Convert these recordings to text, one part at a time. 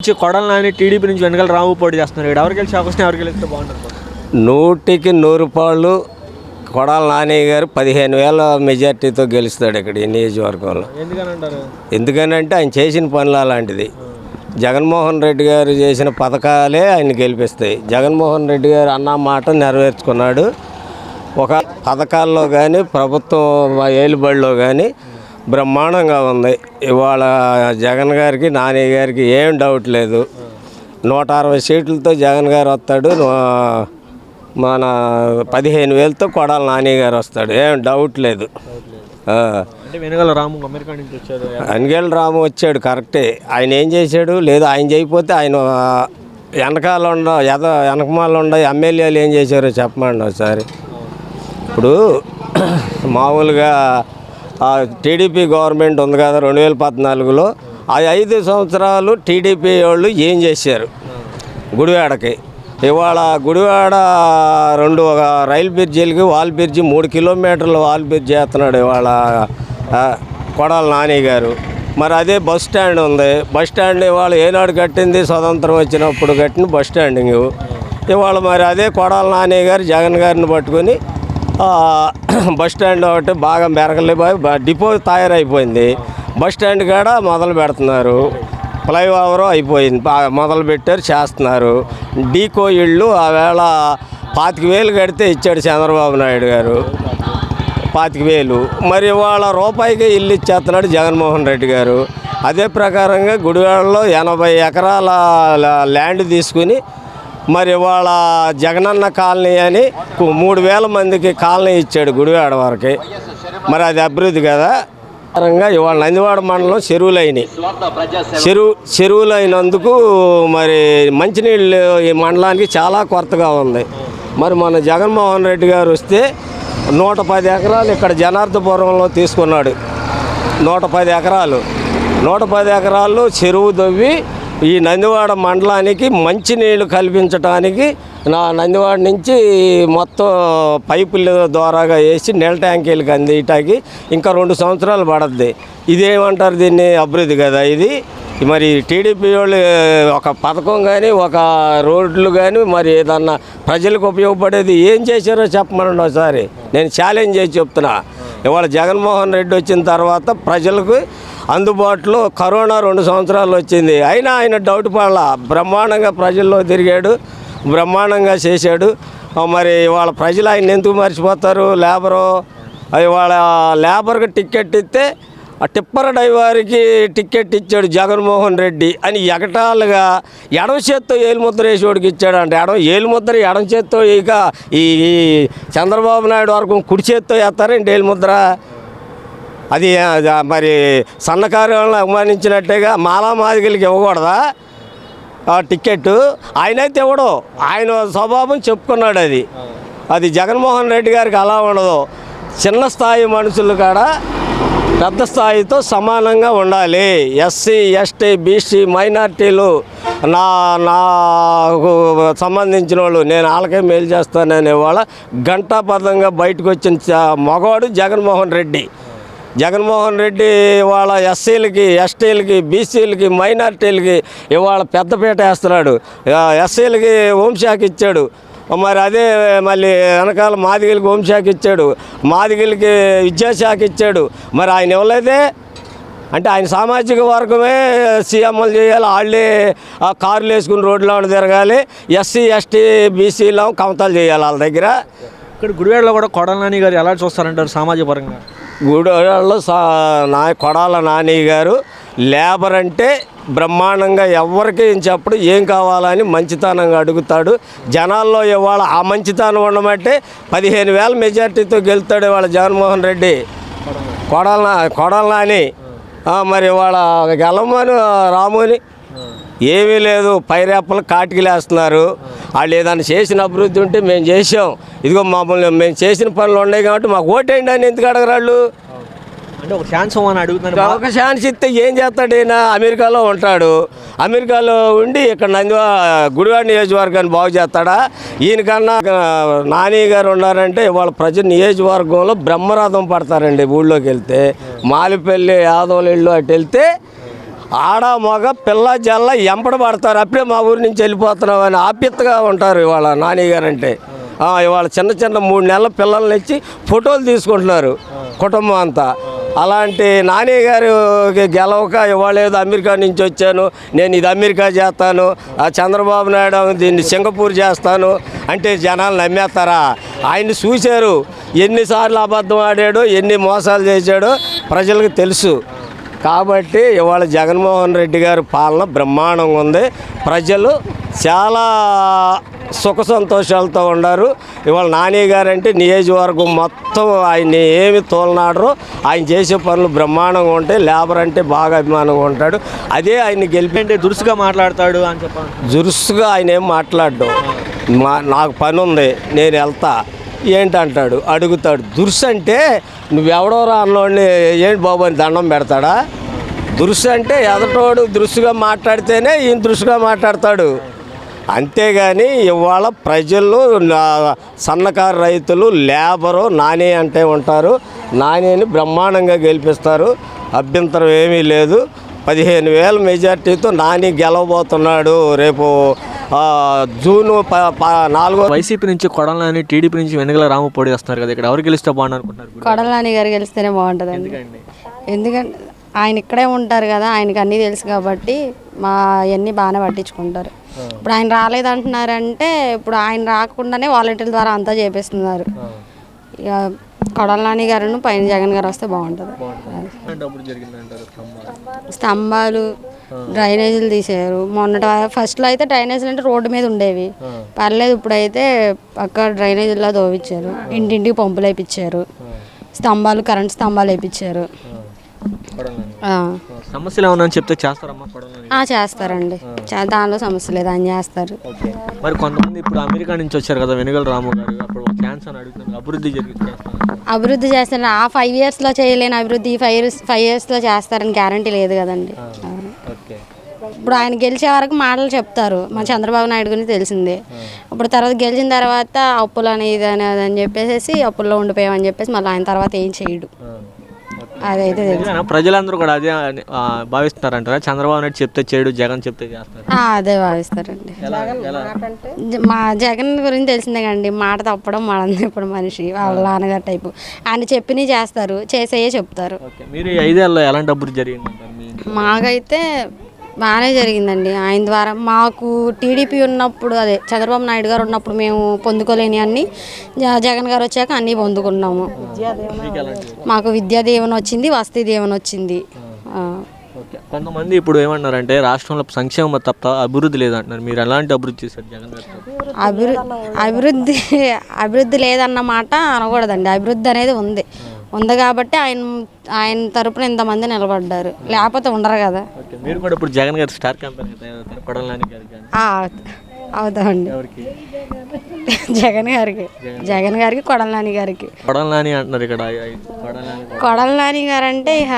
నుంచి కొడాలి నాని, టీడీపీ నుంచి వెనకాల రాము పోటీ చేస్తున్నారు. ఎవరికి గెలిచే అవకాశం, ఎవరికి గెలిస్తే బాగుంటుంది? 100% కొడాలి నాని గారు 15,000 మెజార్టీతో గెలుస్తాడు ఇక్కడ ఈ నియోజకవర్గంలో. ఎందుకనంటే ఆయన చేసిన పనులు అలాంటిది. జగన్మోహన్ రెడ్డి గారు చేసిన పథకాలే ఆయన గెలిపిస్తాయి. జగన్మోహన్ రెడ్డి గారు అన్న మాట నెరవేర్చుకున్నాడు. ఒక పథకాల్లో కానీ ప్రభుత్వం ఏలుబడిలో కానీ బ్రహ్మాండంగా ఉంది. ఇవాళ జగన్ గారికి, నాని గారికి ఏం డౌట్ లేదు. 160 సీట్లతో జగన్ గారు వస్తాడు. మన 15,000తో కొడాలి నాని గారు వస్తాడు. ఏం డౌట్ లేదు. వెనకాల రాము అమెరికా నుంచి వచ్చాడు. వెనకాల రాము వచ్చాడు కరెక్టే. ఆయన ఏం చేశాడు? లేదు ఆయన చేయకపోతే ఆయన వెనకాల వెనకమాల ఉండ ఎమ్మెల్యేలు ఏం చేశారో చెప్పమండి ఒకసారి. ఇప్పుడు మామూలుగా టీడీపీ గవర్నమెంట్ ఉంది కదా 2014లో, ఆ 5 సంవత్సరాలు టీడీపీ వాళ్ళు ఏం చేశారు గుడివాడకి? ఇవాళ గుడివాడ ఒక రైలు బ్రిడ్జిలకి వాల్ బ్రిడ్జి 3 కిలోమీటర్లు వాల్ బ్రిడ్జి చేస్తున్నాడు ఇవాళ కొడాలి నాని గారు. మరి అదే బస్ స్టాండ్ ఉంది. బస్ స్టాండ్ ఇవాళ ఏనాడు కట్టింది? స్వతంత్రం వచ్చినప్పుడు కట్టిన బస్ స్టాండింగ్. ఇవాళ మరి అదే కొడాలి నాని గారు జగన్ గారిని పట్టుకొని బస్ స్టాండ్ ఒకటి బాగా మెరగలేబాయి డిపో తయారైపోయింది. బస్ స్టాండ్ కాడ మొదలు పెడుతున్నారు. ఫ్లైఓవర్ అయిపోయింది, మొదలు పెట్టారు, చేస్తున్నారు. డీకో ఇళ్ళు ఆవేళ 25,000 కడితే ఇచ్చాడు చంద్రబాబు నాయుడు గారు. 25,000. మరి ఇవాళ రూపాయికి ఇల్లు ఇచ్చేస్తున్నాడు జగన్మోహన్ రెడ్డి గారు. అదే ప్రకారంగా గుడివాడలో 80 ఎకరాల ల్యాండ్ తీసుకుని మరి ఇవాళ జగనన్న కాలనీ అని 3,000 మందికి కాలనీ ఇచ్చాడు గుడివాడ వరకు. మరి అది అభివృద్ధి కదా. ఇవాళ నందివాడ మండలం చెరువులు అయినందుకు మరి మంచినీళ్ళు ఈ మండలానికి చాలా కొరతగా ఉంది. మరి మన జగన్మోహన్ రెడ్డి గారు వస్తే 110 ఎకరాలు ఇక్కడ జనార్దపురంలో తీసుకున్నాడు. 110 ఎకరాలు 110 ఎకరాల్లో చెరువు దవ్వి ఈ నందివాడ మండలానికి మంచినీళ్ళు కల్పించడానికి నందివాడ నుంచి మొత్తం పైపుల ద్వారాగా వేసి నీళ్ళ ట్యాంకీలకు అందిటానికి ఇంకా 2 సంవత్సరాలు పడుద్ది. ఇదేమంటారు? దీన్ని అభివృద్ధి కదా ఇది. మరి టీడీపీ వాళ్ళు ఒక పథకం కానీ ఒక రోడ్లు కానీ మరి ఏదన్నా ప్రజలకు ఉపయోగపడేది ఏం చేశారో చెప్పమనండి ఒకసారి. నేను ఛాలెంజ్ చేసి చెప్తున్నా. ఇవాళ జగన్మోహన్ రెడ్డి వచ్చిన తర్వాత ప్రజలకు అందుబాటులో కరోనా 2 సంవత్సరాలు వచ్చింది. అయినా ఆయన డౌట్ పడాల. బ్రహ్మాండంగా ప్రజల్లో తిరిగాడు, బ్రహ్మాండంగా చేశాడు. మరి ఇవాళ ప్రజలు ఆయన ఎందుకు మర్చిపోతారు? ఇవాళ లేబర్కి టికెట్ ఇస్తే ఆ టిప్పర్ డ్రైవర్కి టికెట్ ఇచ్చాడు జగన్మోహన్ రెడ్డి అని ఎగటాలుగా ఎడమ చేత్తో ఏలుముద్ర వేసేవాడికి ఇచ్చాడు. అంటే ఏలుముద్ర ఎడమ చేత్తో ఇక ఈ చంద్రబాబు నాయుడు వరకు కుడి చేత్తో వేస్తారండి ఏలుముద్ర. అది మరి సన్నకారులను అవమానించినట్టేగా. మాదిగలకి ఇవ్వకూడదా టికెట్? ఆయనైతే ఇవ్వడు. ఆయన స్వభావం చెప్పుకున్నాడు. అది జగన్మోహన్ రెడ్డి గారికి అలా ఉండదు. చిన్న స్థాయి మనుషులు కాడ పెద్ద స్థాయితో సమానంగా ఉండాలి. ఎస్సీ, ఎస్టీ, బీసీ, మైనార్టీలు నాకు సంబంధించిన వాళ్ళు నేను వాళ్ళకే మేలు చేస్తాననే వాళ్ళ గంటాపదంగా బయటకు వచ్చిన మగవాడు జగన్మోహన్ రెడ్డి. జగన్మోహన్ రెడ్డి ఇవాళ ఎస్సీలకి, ఎస్టీలకి, బీసీలకి, మైనార్టీలకి ఇవాళ పెద్దపీట వేస్తున్నాడు. ఎస్సీలకి హోంశాఖ ఇచ్చాడు. మరి అదే మళ్ళీ వెనకాల మాదిగలకి హోంశాఖ ఇచ్చాడు, మాదిగలకి విద్యాశాఖ ఇచ్చాడు. మరి ఆయన ఇవ్వలేదే. అంటే ఆయన సామాజిక వర్గమే సీఎంలు చేయాలి, వాళ్ళే కార్లు వేసుకుని రోడ్లో తిరగాలి. ఎస్సీ, ఎస్టీ, బీసీలో కమతాలు చేయాలి వాళ్ళ దగ్గర. ఇక్కడ గుడివాడలో కూడా కొడాలి నాని గారు ఎలా చూస్తారంటారు సామాజిక పరంగా? గుడివాడలో కొడాలి నాని గారు లేబర్ అంటే బ్రహ్మాండంగా ఎవరికి చెప్పడు. ఏం కావాలని మంచితనంగా అడుగుతాడు. జనాల్లో ఇవాళ ఆ మంచితనం ఉండమంటే 15,000 మెజార్టీతో గెలుతాడు ఇవాళ జగన్మోహన్ రెడ్డి. కొడాలి నాని మరి ఇవాళ గెలమని రాముని ఏమీ లేదు. పైరేపలు కాటికిలేస్తున్నారు. వాళ్ళు ఏదైనా చేసిన అభివృద్ధి ఉంటే మేము చేసాం, ఇదిగో మమ్మల్ని మేము చేసిన పనులు ఉన్నాయి కాబట్టి మాకు ఓటేయండి అని ఎందుకు అడగరాళ్ళు? అంటే ఒక ఛాన్స్ ఇవ్వమని అడుగుతున్నారు. ఒక ఛాన్స్ ఇస్తే ఏం చేస్తాడు? ఈయన అమెరికాలో ఉంటాడు. అమెరికాలో ఉండి ఇక్కడ గుడివాడ నియోజకవర్గాన్ని బాగు చేస్తాడా? ఈయనకన్నా నాని గారు ఉన్నారంటే ఇవాళ ప్రజల నియోజకవర్గంలో బ్రహ్మరథం పడతారండి. ఊళ్ళోకి వెళ్తే మాలిపల్లి, యాదవుల ఇళ్ళు అటు వెళ్తే ఆడ మగ పిల్ల జల్ల ఎంపడ పడతారు. అప్పుడే మా ఊరి నుంచి వెళ్ళిపోతున్నావు అని ఆప్యతగా ఉంటారు ఇవాళ నాని గారు అంటే. ఇవాళ చిన్న చిన్న 3 నెలల పిల్లల్ని ఇచ్చి ఫోటోలు తీసుకుంటున్నారు కుటుంబం అంతా. అలాంటి నాని గారు గెలవక ఇవాళ ఏదో అమెరికా నుంచి వచ్చాను, నేను ఇది అమెరికా చేస్తాను, చంద్రబాబు నాయుడు దీన్ని సింగపూర్ చేస్తాను అంటే జనాలు నమ్మేస్తారా? ఆయన్ని చూశారు, ఎన్నిసార్లు అబద్ధం ఆడాడో, ఎన్ని మోసాలు చేశాడో ప్రజలకు తెలుసు. కాబట్టి ఇవాళ జగన్మోహన్ రెడ్డి గారి పాలన బ్రహ్మాండంగా ఉంది. ప్రజలు చాలా సుఖ సంతోషాలతో ఉన్నారు. ఇవాళ నాని గారు అంటే నియోజకవర్గం మొత్తం ఆయన్ని ఏమి తోలనాడరు. ఆయన చేసే పనులు బ్రహ్మాండంగా ఉంటాయి. లేబర్ అంటే బాగా అభిమానంగా ఉంటాడు. అదే ఆయన్ని గెలిపింటే దురుసుగా మాట్లాడతాడు అని చెప్పాను. దురుసుగా ఆయన ఏం మాట్లాడు. నాకు పని ఉంది, నేను వెళ్తా ఏంటంటాడు, అడుగుతాడు. దురుసు అంటే నువ్వెవడోరా అన్నోడిని ఏంటి బాబు అని దండం పెడతాడా? దురుసు అంటే ఎదటోడు దురుసుగా మాట్లాడితేనే ఈయన దురుసుగా మాట్లాడతాడు. అంతేగాని ఇవాళ ప్రజలు, సన్నకారు రైతులు, లేబరు నాని అంటే ఉంటారు. నానిని బ్రహ్మాండంగా గెలిపిస్తారు, అభ్యంతరం ఏమీ లేదు. 15,000 మెజార్టీతో నాని గెలవబోతున్నాడు రేపు జూన్ 4. వైసీపీ నుంచి కొడాలని, టీడీపీ నుంచి వెనుగల రాము పోటీ వస్తున్నారు కదా, ఇక్కడ ఎవరు గెలిస్తే బాగుంది అనుకుంటున్నారు? కొడాలని గారు గెలిస్తేనే బాగుంటుందండి. ఎందుకంటే ఆయన ఇక్కడే ఉంటారు కదా, ఆయనకి అన్నీ తెలుసు కాబట్టి మా అవన్నీ బాగానే పట్టించుకుంటారు. ఇప్పుడు ఆయన రాలేదంటున్నారంటే ఇప్పుడు ఆయన రాకుండానే వాలంటీర్ల ద్వారా అంతా చేపిస్తున్నారు. ఇక కొడాలని గారు పైన జగన్ గారు వస్తే బాగుంటుంది. స్తంభాలు, డ్రైనేజీలు తీసారు. ఫస్ట్లో అయితే డ్రైనేజీలు అంటే రోడ్డు మీద ఉండేవి, పర్లేదు. ఇప్పుడైతే పక్క డ్రైనేజీల్లో దోవిచ్చారు, ఇంటింటికి పంపులు వేయించారు, స్తంభాలు, కరెంట్ స్తంభాలు వేయించారు. సమస్యలు ఏమన్నా చెప్తే చేస్తారమ్మా? చేస్తారండి, దానిలో సమస్య లేదు, ఆయన చేస్తారు. మరి కొంతమంది ఇప్పుడు అమెరికా నుంచి వచ్చారు కదా వెనుగల రాము గారు, అప్పుడు ఛాన్స్ అని అడుగుతున్నారు. అభివృద్ధి చేస్తారు. ఆ 5 yearsలో చేయలేని అభివృద్ధి 5 yearsలో చేస్తారని గ్యారంటీ లేదు కదండి. ఇప్పుడు ఆయన గెలిచే వరకు మాటలు చెప్తారు. మా చంద్రబాబు నాయుడు గురించి తెలిసిందే. ఇప్పుడు తర్వాత గెలిచిన తర్వాత అప్పులు అని ఇది అని చెప్పేసి అప్పుల్లో ఉండిపోయామని చెప్పేసి మళ్ళీ ఆయన తర్వాత ఏం చేయడు. అదైతే ప్రజలందరూ కూడా అదే భావిస్తారంటారా? చంద్రబాబు నాయుడు చెప్తే చేయడు, జగన్ చెప్తే చేస్తారు. అదే భావిస్తారండి. మా జగన్ గురించి తెలిసిందే కండి, మాట తప్పడం మనంది. ఇప్పుడు మనిషి వాళ్ళ నాన్నగారు టైపు, ఆయన చెప్పినవి చేస్తారు, చేసేయే చెప్తారు. మీరు 5 ఏళ్ళలో ఎలాంటి అభివృద్ధి జరిగింది? మాకైతే బాగానే జరిగిందండి. ఆయన ద్వారా మాకు టీడీపీ ఉన్నప్పుడు, అదే చంద్రబాబు నాయుడు గారు ఉన్నప్పుడు మేము పొందుకోలేని అన్ని జగన్ గారు వచ్చాక అన్నీ పొందుకున్నాము. మాకు విద్యా దీవెన వచ్చింది, వసతి దీవెన వచ్చింది. కొంతమంది ఇప్పుడు ఏమన్నారంటే రాష్ట్రంలో సంక్షేమం తప్ప అభివృద్ధి లేదంటున్నారు. మీరు ఎలాంటి అభివృద్ధి చేశారు జగన్ గారు? అభివృద్ధి లేదన్న మాట అనకూడదండి. అభివృద్ధి అనేది ఉంది కాబట్టి ఆయన తరపున ఇంతమంది నిలబడ్డారు, లేకపోతే ఉండరు కదా. మీరు కూడా ఇప్పుడు జగన్ గారు స్టార్ క్యాంపెయిన్ అవుతామండి. జగన్ గారికి కొడాలని గారికి. కొడాలని అంటున్నారు ఇక్కడ. కొడాలని గారు అంటే ఇక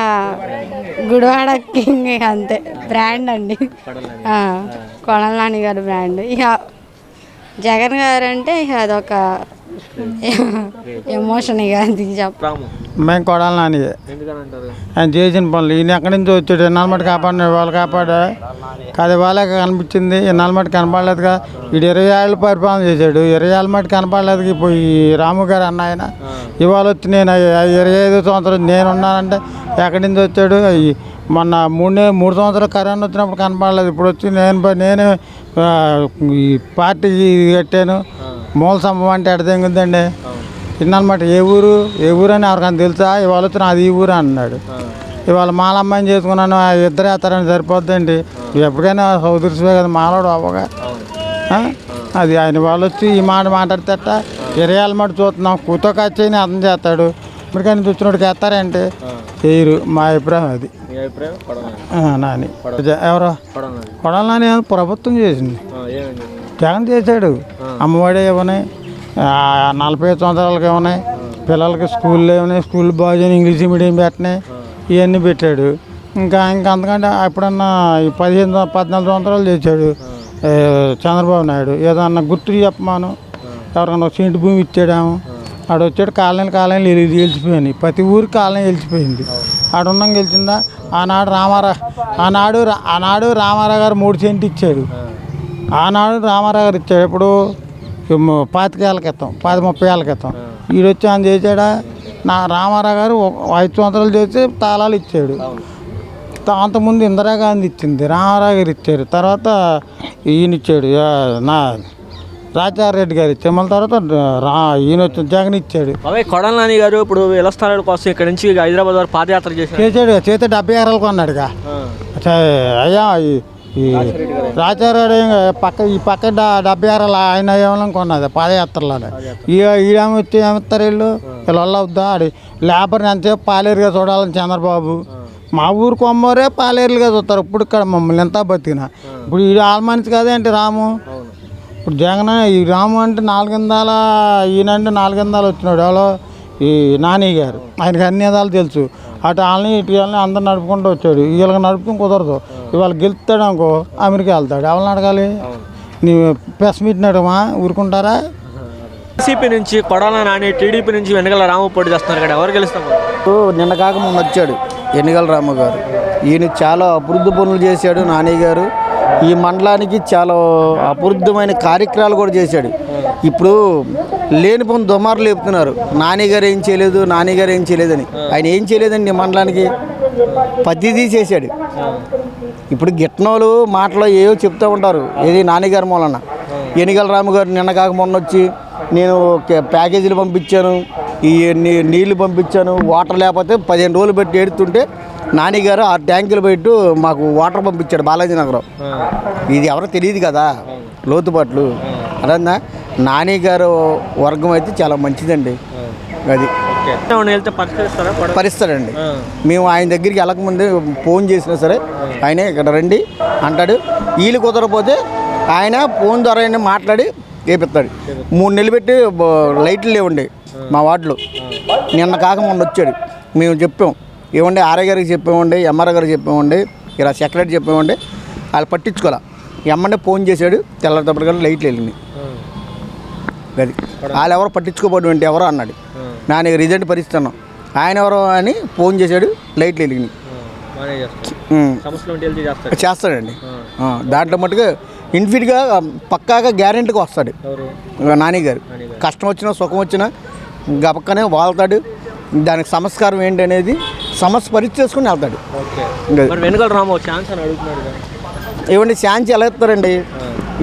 గుడివాడ కింగ్, అంతే బ్రాండ్ అండి. కొడాలని గారు బ్రాండ్. ఇక జగన్ గారు అంటే ఇక అదొక ఎమోషన్. ఇక చెప్పాము మేము కొడాలని ఆయన చేసిన పనులు. ఈయన ఎక్కడి నుంచి వచ్చాడు, ఎన్నాళ్ళమట్టి కాపాడిన వాళ్ళు కాపాడా కాదు, వాళ్ళే కనిపించింది. ఎన్నాళ్ళమట్టి కనపడలేదుగా. వీడు 20 ఏళ్ళు పరిపాలన చేశాడు, 20 ఏళ్ళ మట్టి కనపడలేదు. ఇప్పుడు ఈ రాము గారు అన్న ఆయన ఇవాళ వచ్చి నేను 25 సంవత్సరాలు నేనున్నానంటే ఎక్కడి నుంచి వచ్చాడు? మొన్న 3 సంవత్సరాలు కరోనా వచ్చినప్పుడు కనపడలేదు. ఇప్పుడు వచ్చి నేను ఈ పార్టీకి కట్టాను, మూల సంభవం అంటే ఎడతెంగుద్దండి. ఇన్నమాట ఏ ఊరు అని ఎవరికైనా తెలుసా? ఇవాళ వచ్చి నాది ఈ ఊరు అన్నాడు. ఇవాళ మాలమ్మాయిని చేసుకున్నాను, 2 వేస్తారని సరిపోద్దండి. ఎప్పటికైనా సౌదరిసివే కదా మాలాడు అవ్వగా. అది ఆయన వాళ్ళు వచ్చి ఈ మాట మాట్లాడితేట 20 ఏళ్ళ మాట చూస్తున్నాం, కూతో ఖర్చు అర్థం చేస్తాడు. ఇప్పటికైనా చూసినోడికి వేస్తారంటే చేయరు. మా అభిప్రాయం అది. నాని ఎవరో కొడాలని ప్రభుత్వం చేసింది, జగన్ చేశాడు. అమ్మఒడి ఏమన్నాయి, 45 సంవత్సరాలకి ఏమన్నాయి, పిల్లలకి స్కూల్లో ఏమన్నాయి, స్కూల్ భోజనం ఇంగ్లీష్ మీడియం పెట్టినాయి, ఇవన్నీ పెట్టాడు. ఇంకా అంతకంటే ఎప్పుడన్నా 14 సంవత్సరాలు చేశాడు చంద్రబాబు నాయుడు. ఏదన్నా గుర్తు చెప్పమాను, ఎవరికన్నా ఒక సెంటు భూమి ఇచ్చాడాము. ఆడు వచ్చాడు, కాలనీలు గెలిచిపోయినాయి. ప్రతి ఊరికి కాలనీ గెలిచిపోయింది. ఆడున్నాం గెలిచిందా? ఆనాడు రామారావు గారు 3 సెంట్లు ఇచ్చాడు. ఆనాడు రామారావు గారు ఇచ్చాడు. ఇప్పుడు 25 ఏళ్ళ క్రితం 30 ఏళ్ళ క్రితం ఈడొచ్చి ఆయన చేశాడా? రామారావు గారు 5 సంవత్సరాలు చేసి తాళాలు ఇచ్చాడు. అంతకుముందు ఇందిరాగాంధీ ఇచ్చింది, రామారావు గారు ఇచ్చారు, తర్వాత ఈయన ఇచ్చాడు, రాజారెడ్డి గారు ఇచ్చారు, మళ్ళీ తర్వాత ఈయన వచ్చి జగన్ ఇచ్చాడు. అవే కొడాలి నాని గారు ఇప్పుడు ఇళ్ల స్థలాల కోసం ఇక్కడ నుంచి హైదరాబాద్ వరకు పాదయాత్ర చేశాడు. చేస్తే 70 ఎకరాలు కొన్నాడుగా. అయ్యా ఈ రాజారెడ్డి ఈ పక్క 70 ఎకరాలు ఆయన ఏమైనా కొన్నది పాదయాత్రలోనే. ఈడేమి వచ్చి ఏమిస్తారు వీళ్ళు అవుద్దా? లేబర్ని ఎంతసేపు పాలేరుగా చూడాలని చంద్రబాబు. మా ఊరు కొమ్మరే పాలేరులుగా చూస్తారు. ఇప్పుడు ఇక్కడ మమ్మల్ని ఎంత బతికినా ఇప్పుడు ఈ ఆల్మనిషి కదేంటి రాము. ఇప్పుడు జగన్ ఈ రాము అంటే 400 ఈయనంటే 400 వచ్చినాడు. ఎవరో ఈ నాని గారు, ఆయనకి అన్ని విధాలు తెలుసు. అటు వాళ్ళని ఇటు వాళ్ళని అందరు నడుపుకుంటూ వచ్చాడు. వీళ్ళకి నడుపుకుని కుదరదు. ఇవాళ గెలుస్తాడు అనుకో అమెరికా వెళ్తాడు. ఎవరిని అడగాలి? నీ ప్రెస్ మీట్ నడమా ఊరుకుంటారా? వైసీపీ నుంచి కొడాలి నాని, టీడీపీ నుంచి వెనకాల రాము పోటీ చేస్తున్నారు కదా, ఎవరు గెలుస్తారు? నిన్న కాక మొన్న వచ్చాడు ఎన్నికల రాము గారు. ఈయన చాలా అభివృద్ధి పనులు చేశాడు. నాని గారు ఈ మండలానికి చాలా అభివృద్ధమైన కార్యక్రమాలు కూడా చేశాడు. ఇప్పుడు లేని పని దుమారులు లేపుతున్నారు, నానిగారు ఏం చేయలేదు, నానిగారు ఏం చేయలేదని. ఆయన ఏం చేయలేదండి, మండలానికి పద్ధతి చేశాడు. ఇప్పుడు గిట్నోలు మాటలో ఏవో చెప్తూ ఉంటారు, ఏది నానిగారి మూలన. ఎన్నికల రాము గారు నిన్న కాక మొన్న వచ్చి నేను ప్యాకేజీలు పంపించాను, ఈ నీళ్లు పంపించాను, వాటర్ లేకపోతే 15 రోజులు పెట్టి ఏడుతుంటే నానిగారు 6 ట్యాంకులు పెట్టు మాకు వాటర్ పంపించాడు బాలాజీ నగరం. ఇది ఎవరో తెలియదు కదా లోతుపాట్లు. అదన్నా నాని గారు వర్గం అయితే చాలా మంచిదండి. అది పరిస్తాడండి. మేము ఆయన దగ్గరికి వెళ్ళకముందే ఫోన్ చేసినా సరే ఆయనే ఇక్కడ రండి అంటాడు. వీళ్ళు కుదరపోతే ఆయన ఫోన్ ద్వారా ఆయన మాట్లాడి చేపిస్తాడు. 3 నెలలు పెట్టి లైట్లు లేవండి మా వార్డులో. నిన్న కాక మొన్న వచ్చాడు. మేము చెప్పాం ఏమండి, ఆర్ఐ గారికి చెప్పామండి, ఎంఆర్ఐ గారికి చెప్పామండి, ఇలా సెక్రటరీ చెప్పామండి. వాళ్ళు పట్టించుకోలే. ఎమ్మంటే ఫోన్ చేశాడు, తెల్లటప్పటికల్లా లైట్లు వెళ్ళినాయి. అది వాళ్ళు ఎవరో పట్టించుకోబడి ఎవరో అన్నాడు. నాన్న రిజెంట్ పరిస్థితున్నాం, ఆయన ఎవరో అని ఫోన్ చేశాడు, లైట్లు వెళ్ళినాయి. చేస్తాడండి. దాంట్లో మటుకు ఇన్ఫిట్గా పక్కాగా గ్యారెంటీగా వస్తాడు నాని గారు. కష్టం వచ్చినా సుఖం వచ్చినా గపక్కనే వాళ్తాడు. దానికి సంస్కారం ఏంటి అనేది సమస్య పరిచయం చేసుకుని వెళ్తాడు. ఏమండి ఛాన్స్ ఎలా ఇస్తారండి?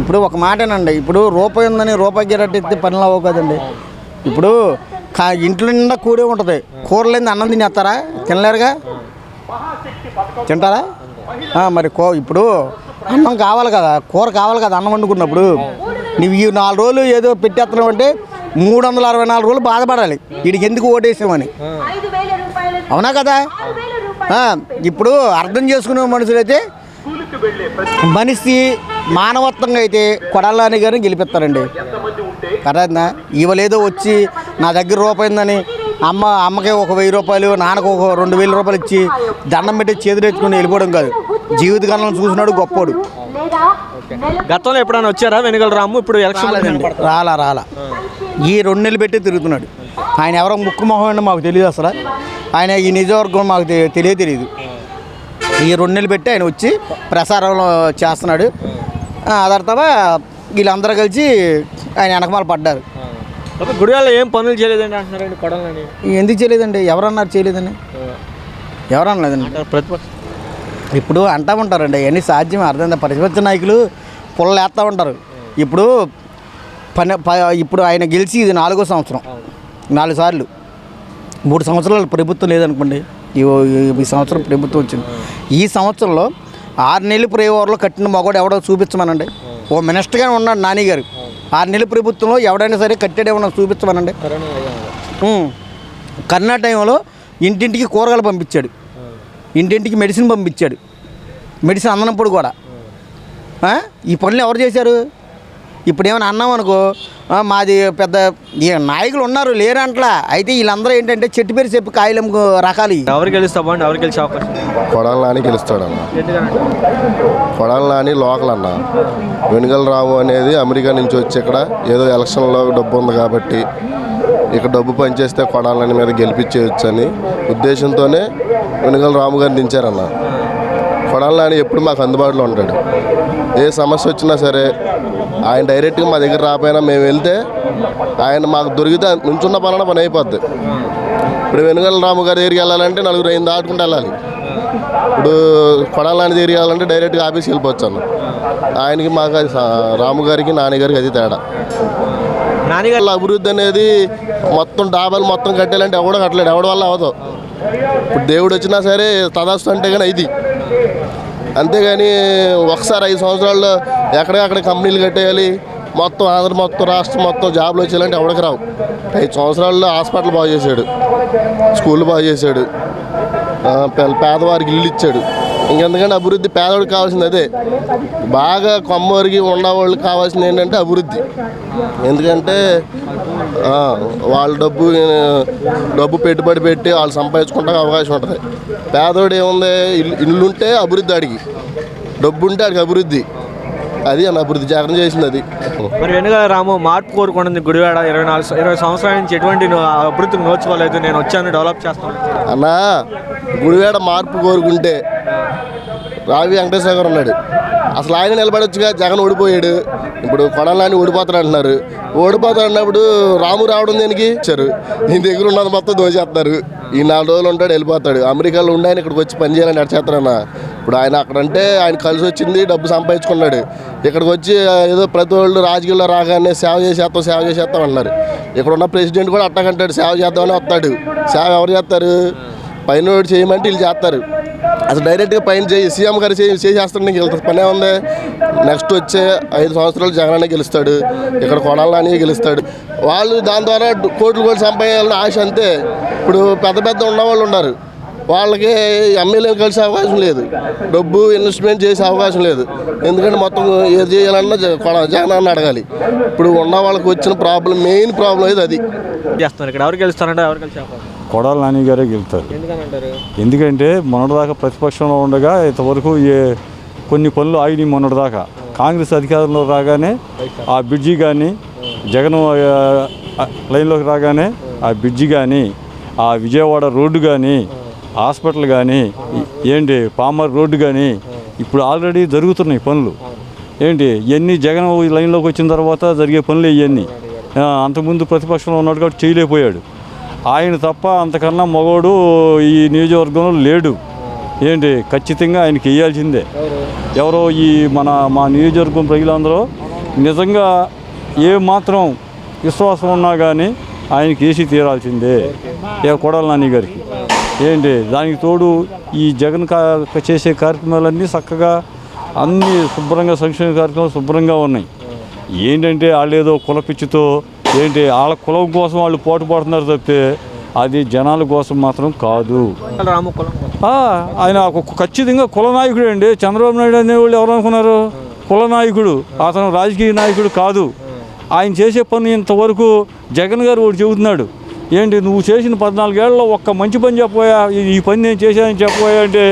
ఇప్పుడు ఒక మాటేనండి, ఇప్పుడు రూపాయి ఉందని రూపాయి గిరట్టు ఎత్తే పనులు అవ్వవు కదండి. ఇప్పుడు ఇంట్లో నిండా కూడే ఉంటుంది, కూరలేని అన్నం తినేస్తారా? తినలేరుగా. తింటారా? మరి ఇప్పుడు అన్నం కావాలి కదా, కూర కావాలి కదా అన్నం వండుకున్నప్పుడు. నువ్వు ఈ 4 రోజులు ఏదో పెట్టేస్తున్నావు అంటే 364 రోజులు బాధపడాలి వీడికి ఎందుకు ఓటేసామని. అవునా కదా? ఇప్పుడు అర్థం చేసుకునే మనుషులైతే మనిషి మానవత్వంగా అయితే కొడాలి నాని గారిని గెలిపిస్తారండి. కరెక్ట్నా? ఇవ్వలేదో వచ్చి నా దగ్గర రూపాయి ఉందని అమ్మకి ఒక 1000 రూపాయలు, నాన్నకు ఒక 2000 రూపాయలు ఇచ్చి దండం పెట్టి చేతులు ఎత్తుకుని వెళ్ళిపోవడం కాదు. జీవితకాలం చూసినాడు గొప్పోడు. గతంలో ఎప్పుడైనా వచ్చారా వెనుకల రాము? ఇప్పుడు ఎలక్షన్ రాలా ఈ 2 నెలలు పెట్టి తిరుగుతున్నాడు. ఆయన ఎవరో ముక్కు మొహం అండి మాకు తెలియదు అసలు. ఆయన ఈ నిజవర్గం మాకు తెలియదు. ఈ 2 నెలలు పెట్టి ఆయన వచ్చి ప్రసారంలో చేస్తున్నాడు. అదర్థమా వీళ్ళందరూ కలిసి ఆయన వెనకమాల పడ్డారు. గుడివాళ్ళ ఏం పనులు చేయలేదండి అంటున్నారండి కొడాలని. ఎందుకు చేయలేదండి? ఎవరన్నారు చేయలేదని? ఎవరన్నలేదండి? ప్రతిపక్షం ఇప్పుడు అంటూ ఉంటారండి, అవన్నీ సాధ్యం అర్థం. ప్రతిపక్ష నాయకులు పుల్లలు వేస్తూ ఉంటారు. ఇప్పుడు ఆయన గెలిచి ఇది 4వ సంవత్సరం, 4 సార్లు. 3 సంవత్సరాలు ప్రభుత్వం లేదనుకోండి, ఈ సంవత్సరం ప్రభుత్వం వచ్చింది. ఈ సంవత్సరంలో 6 నెలలు ప్రేవర్లో కట్టిన మగవాడు ఎవడో చూపించమనండి. ఓ మినిస్టర్గానే ఉన్నాడు నాని గారు. 6 నెలల ప్రభుత్వంలో ఎవడైనా సరే కట్టాడేమన్నా చూపించమనండి. కరోనా టైంలో ఇంటింటికి కూరగాయలు పంపించాడు, ఇంటింటికి మెడిసిన్ పంపించాడు, మెడిసిన్ అందనప్పుడు కూడా. ఈ పనులు ఎవరు చేశారు? ఇప్పుడు ఏమైనా అన్నాం అనుకో, మాది పెద్ద నాయకులు ఉన్నారు లేరంట్లా. అయితే వీళ్ళందరూ ఏంటంటే చెట్టు పేరు చెప్పి కాయలం రకాలు. ఎవరు గెలుస్తామండి? ఎవరు గెలిచే అవకాశం? కొడాలి నాని గెలుస్తాడన్న. కొడాలి నాని లోకల్ అన్న. వెనుగల రాము అనేది అమెరికా నుంచి వచ్చి ఇక్కడ ఏదో ఎలక్షన్లో డబ్బు ఉంది కాబట్టి ఇక్కడ డబ్బు పనిచేస్తే కొడాలి నాని మీద గెలిపించేయచ్చు అని ఉద్దేశంతోనే వెనుగల రాము గారిని దించారన్న. కొడాలి నాని ఎప్పుడు మాకు అందుబాటులో ఉంటాడు. ఏ సమస్య వచ్చినా సరే ఆయన డైరెక్ట్గా మా దగ్గర రాపోయినా మేము వెళ్తే ఆయన మాకు దొరికితే నుంచున్న పని అయిపోద్ది. ఇప్పుడు వెనుగల రాము గారి దగ్గరికి వెళ్ళాలంటే 4 5 దాటుకుంటూ వెళ్ళాలి. ఇప్పుడు కొడాలి నాని దగ్గరికి వెళ్ళాలంటే డైరెక్ట్గా ఆఫీస్కి వెళ్ళిపోవచ్చాను. ఆయనకి మాకు అది రాము గారికి నాని గారికి అది తేడా. నానిగారి అభివృద్ధి అనేది మొత్తం డాబాలు మొత్తం కట్టాలంటే ఎవడో కట్టలేడు, ఎవడి వల్ల అవదు. ఇప్పుడు దేవుడు వచ్చినా సరే తదాస్తు అంటే కానీ ఇది, అంతేగాని ఒకసారి 5 సంవత్సరాల్లో ఎక్కడికక్కడ కంపెనీలు కట్టేయాలి, మొత్తం ఆంధ్ర మొత్తం రాష్ట్రం మొత్తం జాబ్లు వచ్చేయాలంటే ఎవరికి రావు. 5 సంవత్సరాల్లో హాస్పిటల్ బాగు చేశాడు, స్కూళ్ళు బాగు చేశాడు, పేదవారికి ఇల్లు ఇచ్చాడు. ఇంకెందుకంటే అభివృద్ధి పేదవాడికి కావాల్సింది అదే. బాగా కొమ్మరికి ఉన్నవాళ్ళకి కావాల్సింది ఏంటంటే అభివృద్ధి. ఎందుకంటే వాళ్ళ డబ్బు పెట్టుబడి పెట్టి వాళ్ళు సంపాదించుకుంటే అవకాశం ఉంటుంది. పేదవాడు ఏముంది, ఇల్లుంటే అభివృద్ధి, ఆడికి డబ్బు ఉంటే ఆడికి అభివృద్ధి. అది అన్న అభివృద్ధి జగన్ చేసింది అది. మరి వెనుగల రాము మార్పు కోరుకుంటుంది. గుడివాడ 20 సంవత్సరాల నుంచి ఎటువంటి అభివృద్ధికి నోచుకోలేదు, నేను వచ్చాను డెవలప్ చేస్తాను అన్నా. గుడివాడ మార్పు కోరుకుంటే రావి వెంకటేశ్వర గారు ఉన్నాడు, అసలు ఆయన నిలబడొచ్చుగా. జగన్ ఓడిపోయాడు, ఇప్పుడు కొడాలి నాని ఓడిపోతాడు అంటున్నారు. ఓడిపోతాడు అన్నప్పుడు రాము రావడం దేనికి ఇచ్చారు? నీ దగ్గర ఉన్నది మొత్తం దోచేస్తున్నారు. ఈ 4 రోజులు ఉంటాడు, వెళ్ళిపోతాడు. అమెరికాలో ఉండి ఆయన ఇక్కడికి వచ్చి పని చేయాలని అడిచేస్తారన్న. ఇప్పుడు ఆయన అక్కడంటే ఆయన కలిసి వచ్చింది, డబ్బు సంపాదించుకున్నాడు. ఇక్కడికి వచ్చి ఏదో ప్రతి వాళ్ళు రాజకీయాల్లో రాగానే సేవ చేసేస్తాం అన్నారు. ఇక్కడ ఉన్న ప్రెసిడెంట్ కూడా అట్టగంటాడు, సేవ చేద్దామని వస్తాడు. సేవ ఎవరు చేస్తారు? పైన చేయమంటే వీళ్ళు చేస్తారు. అసలు డైరెక్ట్గా పైన సీఎం గారు చేసేస్తాడు. నీకు వెళ్తుంది పనే ఉంది. నెక్స్ట్ వచ్చే 5 సంవత్సరాలు జగన్ గెలుస్తాడు, ఇక్కడ కొడాలి నాని గెలుస్తాడు. వాళ్ళు దాని ద్వారా కోట్లు సంపాదించాలని ఆశ అంతే. ఇప్పుడు పెద్ద ఉన్నవాళ్ళు ఉన్నారు, వాళ్ళకి ఎమ్మెల్యే కలిసే అవకాశం లేదు, డబ్బు ఇన్వెస్ట్మెంట్ చేసే అవకాశం లేదు. ఎందుకంటే మొత్తం ఏది చేయాలన్నా జగన్ అన్న అడగాలి. ఇప్పుడు ఉన్న వాళ్ళకి వచ్చిన ప్రాబ్లం, మెయిన్ ప్రాబ్లం ఇది. అది చేస్తున్నారు. ఇక్కడ ఎవరు గెలుస్తారంటే ఎవరు కలిసి కొడాలి నాని గారే గెలుస్తారు. ఎందుకంటే మొన్నటిదాకా ప్రతిపక్షంలో ఉండగా ఇంతవరకు కొన్ని పనులు ఆగినాయి. మొన్నటిదాకా కాంగ్రెస్ అధికారంలో రాగానే ఆ బ్రిడ్జి కానీ, జగన్ లైన్లోకి రాగానే ఆ బ్రిడ్జి కానీ, ఆ విజయవాడ రోడ్డు కానీ, హాస్పిటల్ కానీ, పామర్ రోడ్డు కానీ ఇప్పుడు ఆల్రెడీ జరుగుతున్నాయి పనులు. ఇవన్నీ జగన్ లైన్లోకి వచ్చిన తర్వాత జరిగే పనులు ఇవన్నీ. అంతకుముందు ప్రతిపక్షంలో ఉన్నాడు కాబట్టి చేయలేకపోయాడు. ఆయన తప్ప అంతకన్నా మగోడు ఈ నియోజకవర్గంలో లేడు. ఖచ్చితంగా ఆయనకి వేయాల్సిందే. ఎవరో మా నియోజకవర్గం ప్రజలందరూ నిజంగా ఏ మాత్రం విశ్వాసం ఉన్నా కానీ ఆయనకి వేసి తీరాల్సిందే, కొడాలి నాని గారికి. దానికి తోడు ఈ జగన్ చేసే కార్యక్రమాలన్నీ చక్కగా అన్నీ శుభ్రంగా, సంక్షేమ కార్యక్రమాలు శుభ్రంగా ఉన్నాయి. వాళ్ళు ఏదో కులపిచ్చితో వాళ్ళ కులం కోసం వాళ్ళు పోటు పడుతున్నారు తప్పితే అది జనాల కోసం మాత్రం కాదు. ఆయన ఖచ్చితంగా కుల నాయకుడు అండి. చంద్రబాబు నాయుడు అనేవాళ్ళు ఎవరు అనుకున్నారు? కుల నాయకుడు. అతను రాజకీయ నాయకుడు కాదు. ఆయన చేసే పని ఇంతవరకు జగన్ గారు ఒకటి చెబుతున్నాడు, నువ్వు చేసిన 14 ఏళ్ళలో ఒక్క మంచి పని చెప్పబోయా, ఈ పని నేను చేశానని చెప్పబోయా అంటే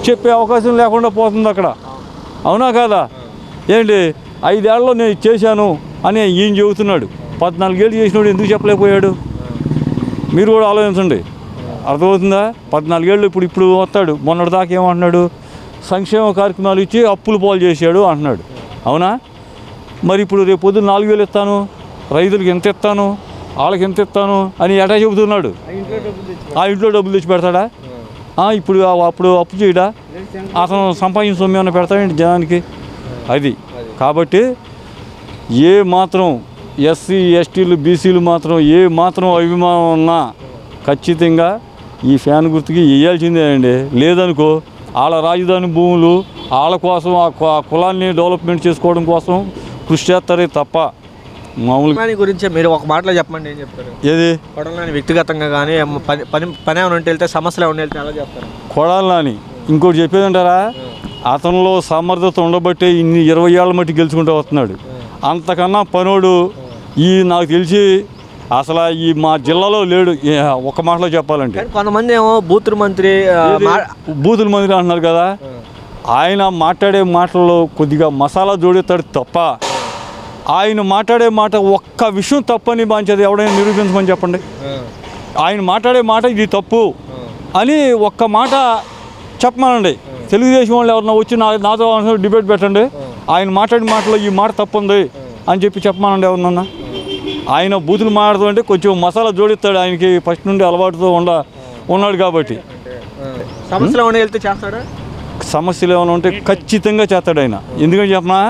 చెప్పే అవకాశం లేకుండా పోతుంది అక్కడ. అవునా కాదా? 5 ఏళ్ళలో నేను చేశాను అని ఈయన చెబుతున్నాడు. 14 ఏళ్ళు చేసినోడు ఎందుకు చెప్పలేకపోయాడు? మీరు కూడా ఆలోచించండి, అర్థమవుతుందా? 14 ఏళ్ళు ఇప్పుడు వస్తాడు. మొన్నటిదాకా ఏమంటున్నాడు? సంక్షేమ కార్యక్రమాలు ఇచ్చి అప్పులు పాలు చేశాడు అంటున్నాడు. అవునా? మరి ఇప్పుడు రేపు పొద్దున్న 4,000 ఇస్తాను, రైతులకు ఎంత ఇస్తాను, వాళ్ళకి ఎంత ఇస్తాను అని ఎటా చెబుతున్నాడు. ఆ ఇంట్లో డబ్బులు తెచ్చి పెడతాడా? ఇప్పుడు అప్పుడు అప్పు చేయడా? అతను సంపాదించిన సొమ్ము ఏమైనా పెడతాడండి జనానికి? అది కాబట్టి ఏ మాత్రం ఎస్సీ ఎస్టీలు బీసీలు మాత్రం ఏ మాత్రం అభిమానం ఉన్నా ఖచ్చితంగా ఈ ఫ్యాన్ గుర్తుకి వేయాల్సిందే అండి. లేదనుకో వాళ్ళ రాజధాని భూములు వాళ్ళ కోసం, ఆ కులాన్ని డెవలప్మెంట్ చేసుకోవడం కోసం కృషి చేస్తారే తప్ప మామూలుగా. గురించి మీరు ఒక మాటలో చెప్పండి, ఏం చెప్తారు? ఏది కొడాలి నాని వ్యక్తిగతంగా కానీ పని ఏమైనా ఉంటే వెళ్తే, సమస్యలు ఏమైనా వెళ్తే ఎలా చెప్తారు? కొడాలి నాని ఇంకోటి చెప్పేదంటారా, అతనిలో సమర్థత ఉండబట్టే ఇన్ని 20 ఏళ్ళ మట్టి గెలుచుకుంటూ వస్తున్నాడు. అంతకన్నా పనోడు నాకు తెలిసి అసలు మా జిల్లాలో లేడు. ఒక మాటలో చెప్పాలంటే కొంతమంది ఏమో బూతుల మంత్రి అంటున్నారు కదా. ఆయన మాట్లాడే మాటల్లో కొద్దిగా మసాలా జోడిస్తాడు తప్ప, ఆయన మాట్లాడే మాట ఒక్క విషయం తప్పని బాంచేది ఎవడైనా నిరూపించమని చెప్పండి. ఆయన మాట్లాడే మాట ఇది తప్పు, అని ఒక్క మాట చెప్పమనండి. తెలుగుదేశం వాళ్ళు ఎవరన్నా వచ్చి నాతో డిబేట్ పెట్టండి, ఆయన మాట్లాడిన మాటలో ఈ మాట తప్పుంది అని చెప్పి చెప్పమనండి ఎవరన్నా. ఆయన బూతులు మాట్లాడుతుంటే కొంచెం మసాలా జోడిస్తాడు, ఆయనకి ఫస్ట్ నుండి అలవాటుతో ఉన్నాడు కాబట్టి. సమస్యలు ఏమైనా వెళ్తే చేస్తాడా? సమస్యలు ఏమైనా ఉంటే ఖచ్చితంగా చేస్తాడు ఆయన. ఎందుకంటే చెప్పనా,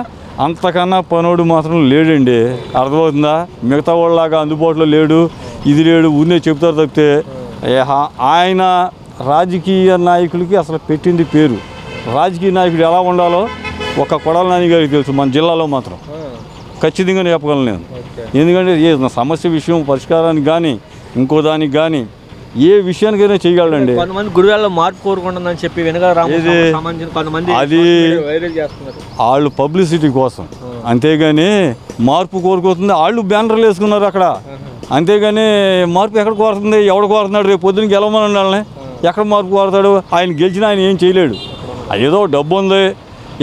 అంతకన్నా పనోడు మాత్రం లేడండి. అర్థమవుతుందా? మిగతా వాళ్ళలాగా అందుబాటులో లేడు, ఇది లేడు, ఊరినే చెప్తారు తప్పితే ఆయన రాజకీయ నాయకులకి అసలు పెట్టింది పేరు. రాజకీయ నాయకుడు ఎలా ఉండాలో ఒక కొడాల నాని గారికి తెలుసు. మన జిల్లాలో మాత్రం ఖచ్చితంగా చెప్పగలను నేను. ఎందుకంటే ఏ సమస్య విషయం పరిష్కారానికి కానీ ఇంకో దానికి కానీ ఏ విషయానికైనా చేయగలండి. కొంతమంది గుడివాడలో మార్పు కోరుకుంటుందని చెప్పి అది వాళ్ళు పబ్లిసిటీ కోసం, అంతేగాని మార్పు కోరుకుంటుంది. వాళ్ళు బ్యానర్లు వేసుకున్నారు అక్కడ, అంతేగాని మార్పు ఎక్కడ కోరుతుంది? ఎవడు కోరుతున్నాడు? రేపు పొద్దున్న గెలవమని వాళ్ళని ఎక్కడ మార్పు కోరుతాడు? ఆయన గెలిచినా ఆయన ఏం చేయలేడు. ఏదో డబ్బు ఉంది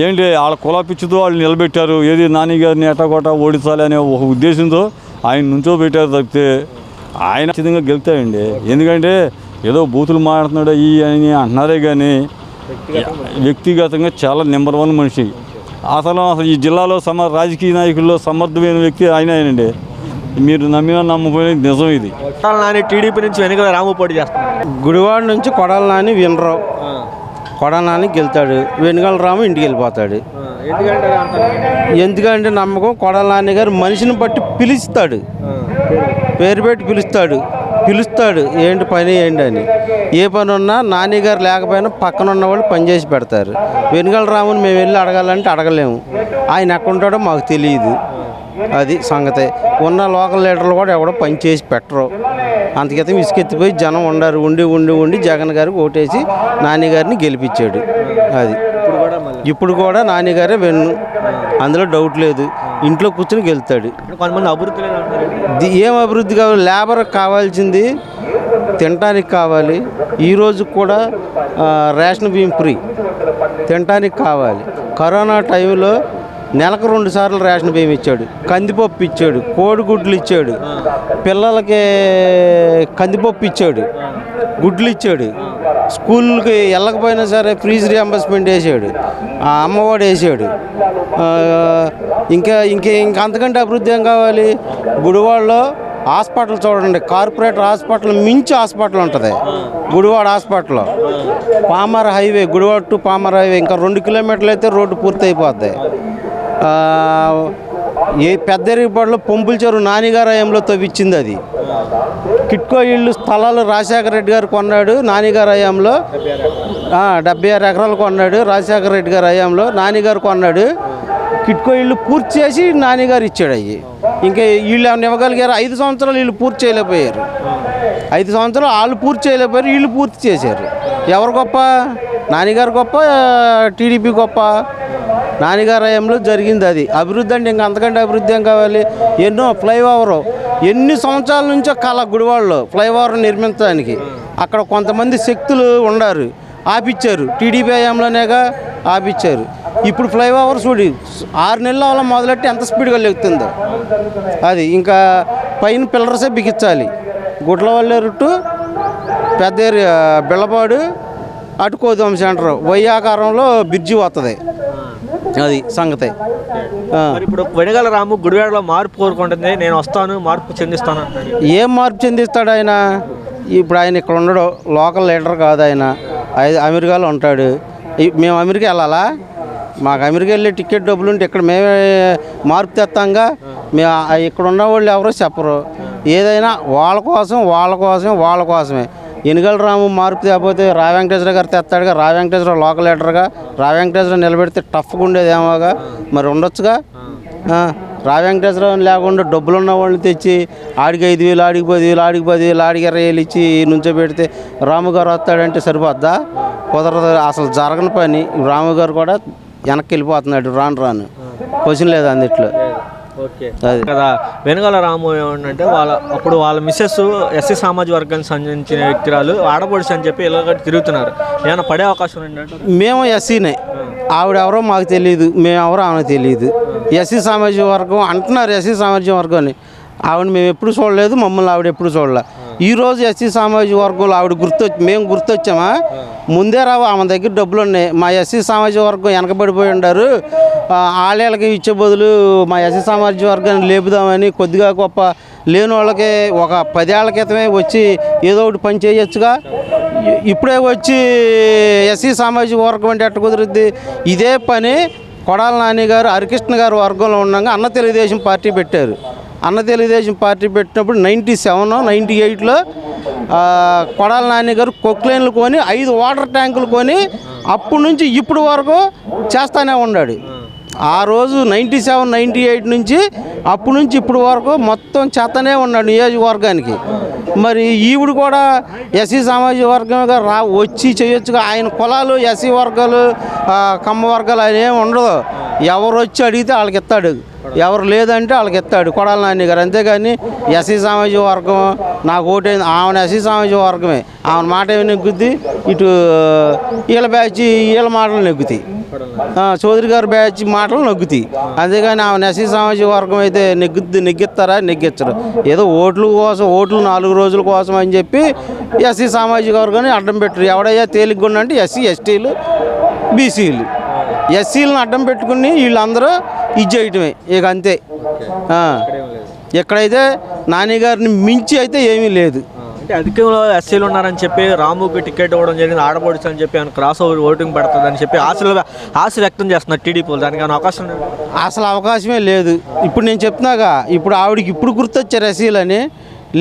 ఏంటి, వాళ్ళ కులాపిచ్చితో వాళ్ళు నిలబెట్టారు. ఏది నాని గారిని ఎట్టగొట్ట ఓడించాలి అనే ఒక ఉద్దేశంతో ఆయన నుంచో పెట్టారు తప్పితే ఆయన ఖచ్చితంగా గెలుతాయండి. ఎందుకంటే ఏదో బూతులు మాట్లాడుతున్నాడు ఈ అని అంటున్నారే కానీ వ్యక్తిగతంగా చాలా నెంబర్ 1 మనిషి. అసలు ఈ జిల్లాలో రాజకీయ నాయకుల్లో సమర్థమైన వ్యక్తి ఆయనండి. మీరు నమ్మినా నమ్మకపోయినా నిజం ఇది. కొడాల నాని టీడీపీ నుంచి వెనుకల రాము పోటీ చేస్తున్నారు. గుడివాడ నుంచి కొడాల నాని వినరావు, కొడాల నాని గెలుతాడు, వెనుగల రాము ఇంటికి వెళ్ళిపోతాడు. ఎందుకంటే నమ్మకం, కొడాల నాని గారు మనిషిని బట్టి పిలుస్తాడు, పేరు పెట్టి పిలుస్తాడు ఏంటి పని ఏంటి అని. ఏ పని ఉన్నా నాని గారు లేకపోయినా పక్కన ఉన్న వాళ్ళు పనిచేసి పెడతారు. వెనుగల రాముని మేము వెళ్ళి అడగాలంటే అడగలేము, ఆయన ఎక్కడ ఉంటాడో మాకు తెలియదు. అది సంగతే. ఉన్న లోకల్ లీడర్లు కూడా ఎవడో పని చేసి పెట్టరు. అంతకైతే ఇసుకెత్తిపోయి జనం ఉండి జగన్ గారికి ఓటేసి నాని గారిని గెలిపించాడు. అది ఇప్పుడు కూడా నాని గారే వెన్ను, అందులో డౌట్ లేదు. ఇంట్లో కూర్చొని గెలుతాడు. కొంతమంది అభివృద్ధి ఏం అభివృద్ధి కావాలి? లేబర్కి కావాల్సింది తినటానికి కావాలి. ఈరోజు కూడా రేషన్ బియ్యం ఫ్రీ, తినటానికి కావాలి. కరోనా టైంలో నెలకు 2 సార్లు రేషన్ బియ్యం ఇచ్చాడు, కందిపప్పు ఇచ్చాడు, కోడిగుడ్లు ఇచ్చాడు, పిల్లలకి కందిపప్పు ఇచ్చాడు, గుడ్లు ఇచ్చాడు, స్కూల్కి వెళ్ళకపోయినా సరే ఫీజు రియంబర్స్మెంట్ వేసాడు, అమ్మఒడి వేసాడు. ఇంకా అంతకంటే అభివృద్ధి ఏం కావాలి? గుడివాడలో హాస్పిటల్ చూడండి, కార్పొరేట్ హాస్పిటల్ మించి హాస్పిటల్ ఉంటుంది Gudivada hospital. Pamarru highway, Gudivada to Pamarru highway ఇంకా 2 కిలోమీటర్లు అయితే రోడ్డు పూర్తి అయిపోద్ది. ఏ పెద్దరిపాడులో పంపుల చెరువు నానిగారు హయాంలో తవ్విచ్చింది. అది కిట్కో ఇళ్ళు స్థలాలు రాజశేఖర రెడ్డి గారు కొన్నాడు నానిగారు హయాంలో. 76 ఎకరాలు కొన్నాడు రాజశేఖర రెడ్డి గారు హయాంలో. నానిగారు కొన్నాడు. కిట్కో ఇళ్ళు పూర్తి చేసి నానిగారు ఇచ్చాడు. అవి ఇంకా వీళ్ళు ఏమైనా ఇవ్వగలిగారు? 5 సంవత్సరాలు వీళ్ళు పూర్తి చేయలేకపోయారు. 5 సంవత్సరాలు వాళ్ళు పూర్తి చేయలేకపోయారు, వీళ్ళు పూర్తి చేశారు. ఎవరు గొప్ప? నానిగారు గొప్ప, టీడీపీ గొప్ప? నానిగారు హయాంలో జరిగింది అది అభివృద్ధి. అంటే ఇంకా అంతకంటే అభివృద్ధి ఏం కావాలి? ఎన్నో ఫ్లైఓవరు ఎన్ని సంవత్సరాల నుంచో కళ గుడివాడలో ఫ్లైఓవర్ నిర్మించడానికి. అక్కడ కొంతమంది శక్తులు ఉండారు, ఆపిచ్చారు. టీడీపీ హయాంలోనేగా ఆపిచ్చారు. ఇప్పుడు ఫ్లైఓవర్ చూడి 6 నెలల వల్ల మొదలెట్టి ఎంత స్పీడ్గా లెగుతుందో. అది ఇంకా పైన పిల్లర్సే బిగించాలి. గుడ్లవల్లేరు టు పెద్ద బిళ్ళపాడు అటు కోదం సెంటర్ వైయాకారంలో బ్రిడ్జి వస్తుంది. అది సంగతే. ఇప్పుడు వెనుగల రాము గుడివాడలో మార్పు కోరుకుంటుంది, నేను వస్తాను మార్పు చెందిస్తాను. ఏం మార్పు చెందిస్తాడు ఆయన? ఇప్పుడు ఆయన ఇక్కడ ఉండడు, లోకల్ లీడర్ కాదు ఆయన, అమెరికాలో ఉంటాడు. మేము అమెరికా వెళ్ళాలా? మాకు అమెరికా వెళ్ళే టికెట్ డబ్బులు ఉంటే ఇక్కడ మేమే మార్పు తెస్తాంగా. మేము ఇక్కడ ఉన్న వాళ్ళు ఎవరో చెప్పరు. ఏదైనా వాళ్ళ కోసమే. ఎన్నికల రాము మార్పు తేకపోతే రా వెంకటేశ్వర గారు తెస్తాడుగా. రా వెంకటేశ్వర లోకల్ లీడర్గా రా వెంకటేశ్వర నిలబెడితే టఫ్గా ఉండేది ఏమోగా, మరి ఉండొచ్చుగా. రా వెంకటేశ్వర లేకుండా డబ్బులు ఉన్న వాళ్ళని తెచ్చి ఆడికి 5,000, ఆడికి 10,000, ఆడికి 10,000, ఆడికి 20,000 ఇచ్చి నుంచో పెడితే రాము గారు వస్తాడంటే సరిపోద్దా? కుదరదు, అసలు జరగని పని. రాము గారు కూడా వెనక్కి వెళ్ళిపోతున్నాడు రాను. క్వశ్చన్ లేదు అందుట్లో. అది కదా వెనుగల రాము ఏమంటే వాళ్ళ మిస్సెస్ ఎస్సీ సామాజిక వర్గానికి సంబంధించిన వ్యక్తురాలు ఆడపడుచు అని చెప్పి ఇలా తిరుగుతున్నారు. ఏమైనా పడే అవకాశం ఏంటంటే? మేము ఎస్సీనే, ఆవిడెవరో మాకు తెలియదు, మేమెవరో ఆమెకు తెలియదు. ఎస్సీ సామాజిక వర్గం అంటున్నారు, ఎస్సీ సామాజిక వర్గం అని. ఆవిడ మేము ఎప్పుడు చూడలేదు, మమ్మల్ని ఆవిడ ఎప్పుడు చూడలే. ఈరోజు ఎస్సీ సామాజిక వర్గంలో ఆవిడ మేము గుర్తొచ్చామా? ముందే రావు ఆమె దగ్గర డబ్బులు ఉన్నాయి. మా ఎస్సీ సామాజిక వర్గం వెనకబడిపోయి ఉండారు, ఆళ్ళకి ఇచ్చే బదులు మా ఎస్సీ సామాజిక వర్గాన్ని లేపుదామని కొద్దిగా గొప్ప లేని వాళ్ళకి ఒక 10 ఏళ్ల క్రితమే వచ్చి ఏదో ఒకటి పని చేయొచ్చుగా. ఇప్పుడే వచ్చి ఎస్సీ సామాజిక వర్గం అంటే ఎట్ట కుదురుద్ది? ఇదే పని కొడాల నాని గారు హరికృష్ణ గారు వర్గంలో ఉండగా అన్న తెలుగుదేశం పార్టీ పెట్టారు. అన్న తెలుగుదేశం పార్టీ పెట్టినప్పుడు 97, 98లో కొడాల నాని గారు కొక్లైన్లు కొని 5 వాటర్ ట్యాంకులు కొని అప్పటి నుంచి ఇప్పుడు వరకు చేస్తూనే ఉన్నాడు. ఆ రోజు 97, 98 నుంచి అప్పటి నుంచి ఇప్పుడు వరకు మొత్తం చేస్తూనే ఉన్నాడు నియోజకవర్గానికి. మరి ఈవిడ కూడా ఎస్సీ సామాజిక వర్గంగా వచ్చి చేయొచ్చుగా. ఆయన కులాలు ఎస్సీ వర్గాలు కమ్మ వర్గాలు ఆయన ఏమి ఉండదు. ఎవరు వచ్చి అడిగితే వాళ్ళకి ఇస్తాడు, ఎవరు లేదంటే వాళ్ళకి ఇస్తాడు కొడాల నాని గారు. అంతేగాని ఎస్సీ సామాజిక వర్గం నాకు ఓటైంది, ఆమెను ఎస్సీ సామాజిక వర్గమే, ఆమె మాట ఏమి నెగ్గుద్ది, ఇటు వీళ్ళ బ్యాచ్ వీళ్ళ మాటలు నెగ్గుతాయి, చౌదరి గారి బ్యాచ్ మాటలు నగ్గుతాయి. అంతేగాని ఆమె ఎస్సీ సామాజిక వర్గం అయితే నెగ్గిస్తారా? నెగ్గించరు. ఏదో ఓట్ల కోసం, ఓట్లు 4 రోజుల కోసం అని చెప్పి ఎస్సీ సామాజిక వర్గాన్ని అడ్డం పెట్టరు. ఎవడయ్యా తేలిగ్గుండ అంటే ఎస్సీ, ఎస్టీలు, బీసీలు. ఎస్సీలను అడ్డం పెట్టుకుని వీళ్ళందరూ ఇది చేయటమే ఇక అంతే. ఎక్కడైతే నాని గారిని మించి అయితే ఏమీ లేదు. అంటే అధికంలో ఎస్సీలు ఉన్నారని చెప్పి రాముకి టికెట్ ఇవ్వడం జరిగింది, ఆడపడుచు అని చెప్పి ఆయన క్రాస్ ఓవర్ ఓటింగ్ పడుతుందని చెప్పి ఆశ వ్యక్తం చేస్తున్నారు టీడీపీలు. దానికి అవకాశం అసలు అవకాశమే లేదు. ఇప్పుడు నేను చెప్తున్నాగా, ఇప్పుడు ఆవిడకి ఇప్పుడు గుర్తొచ్చారు ఎస్సీలని.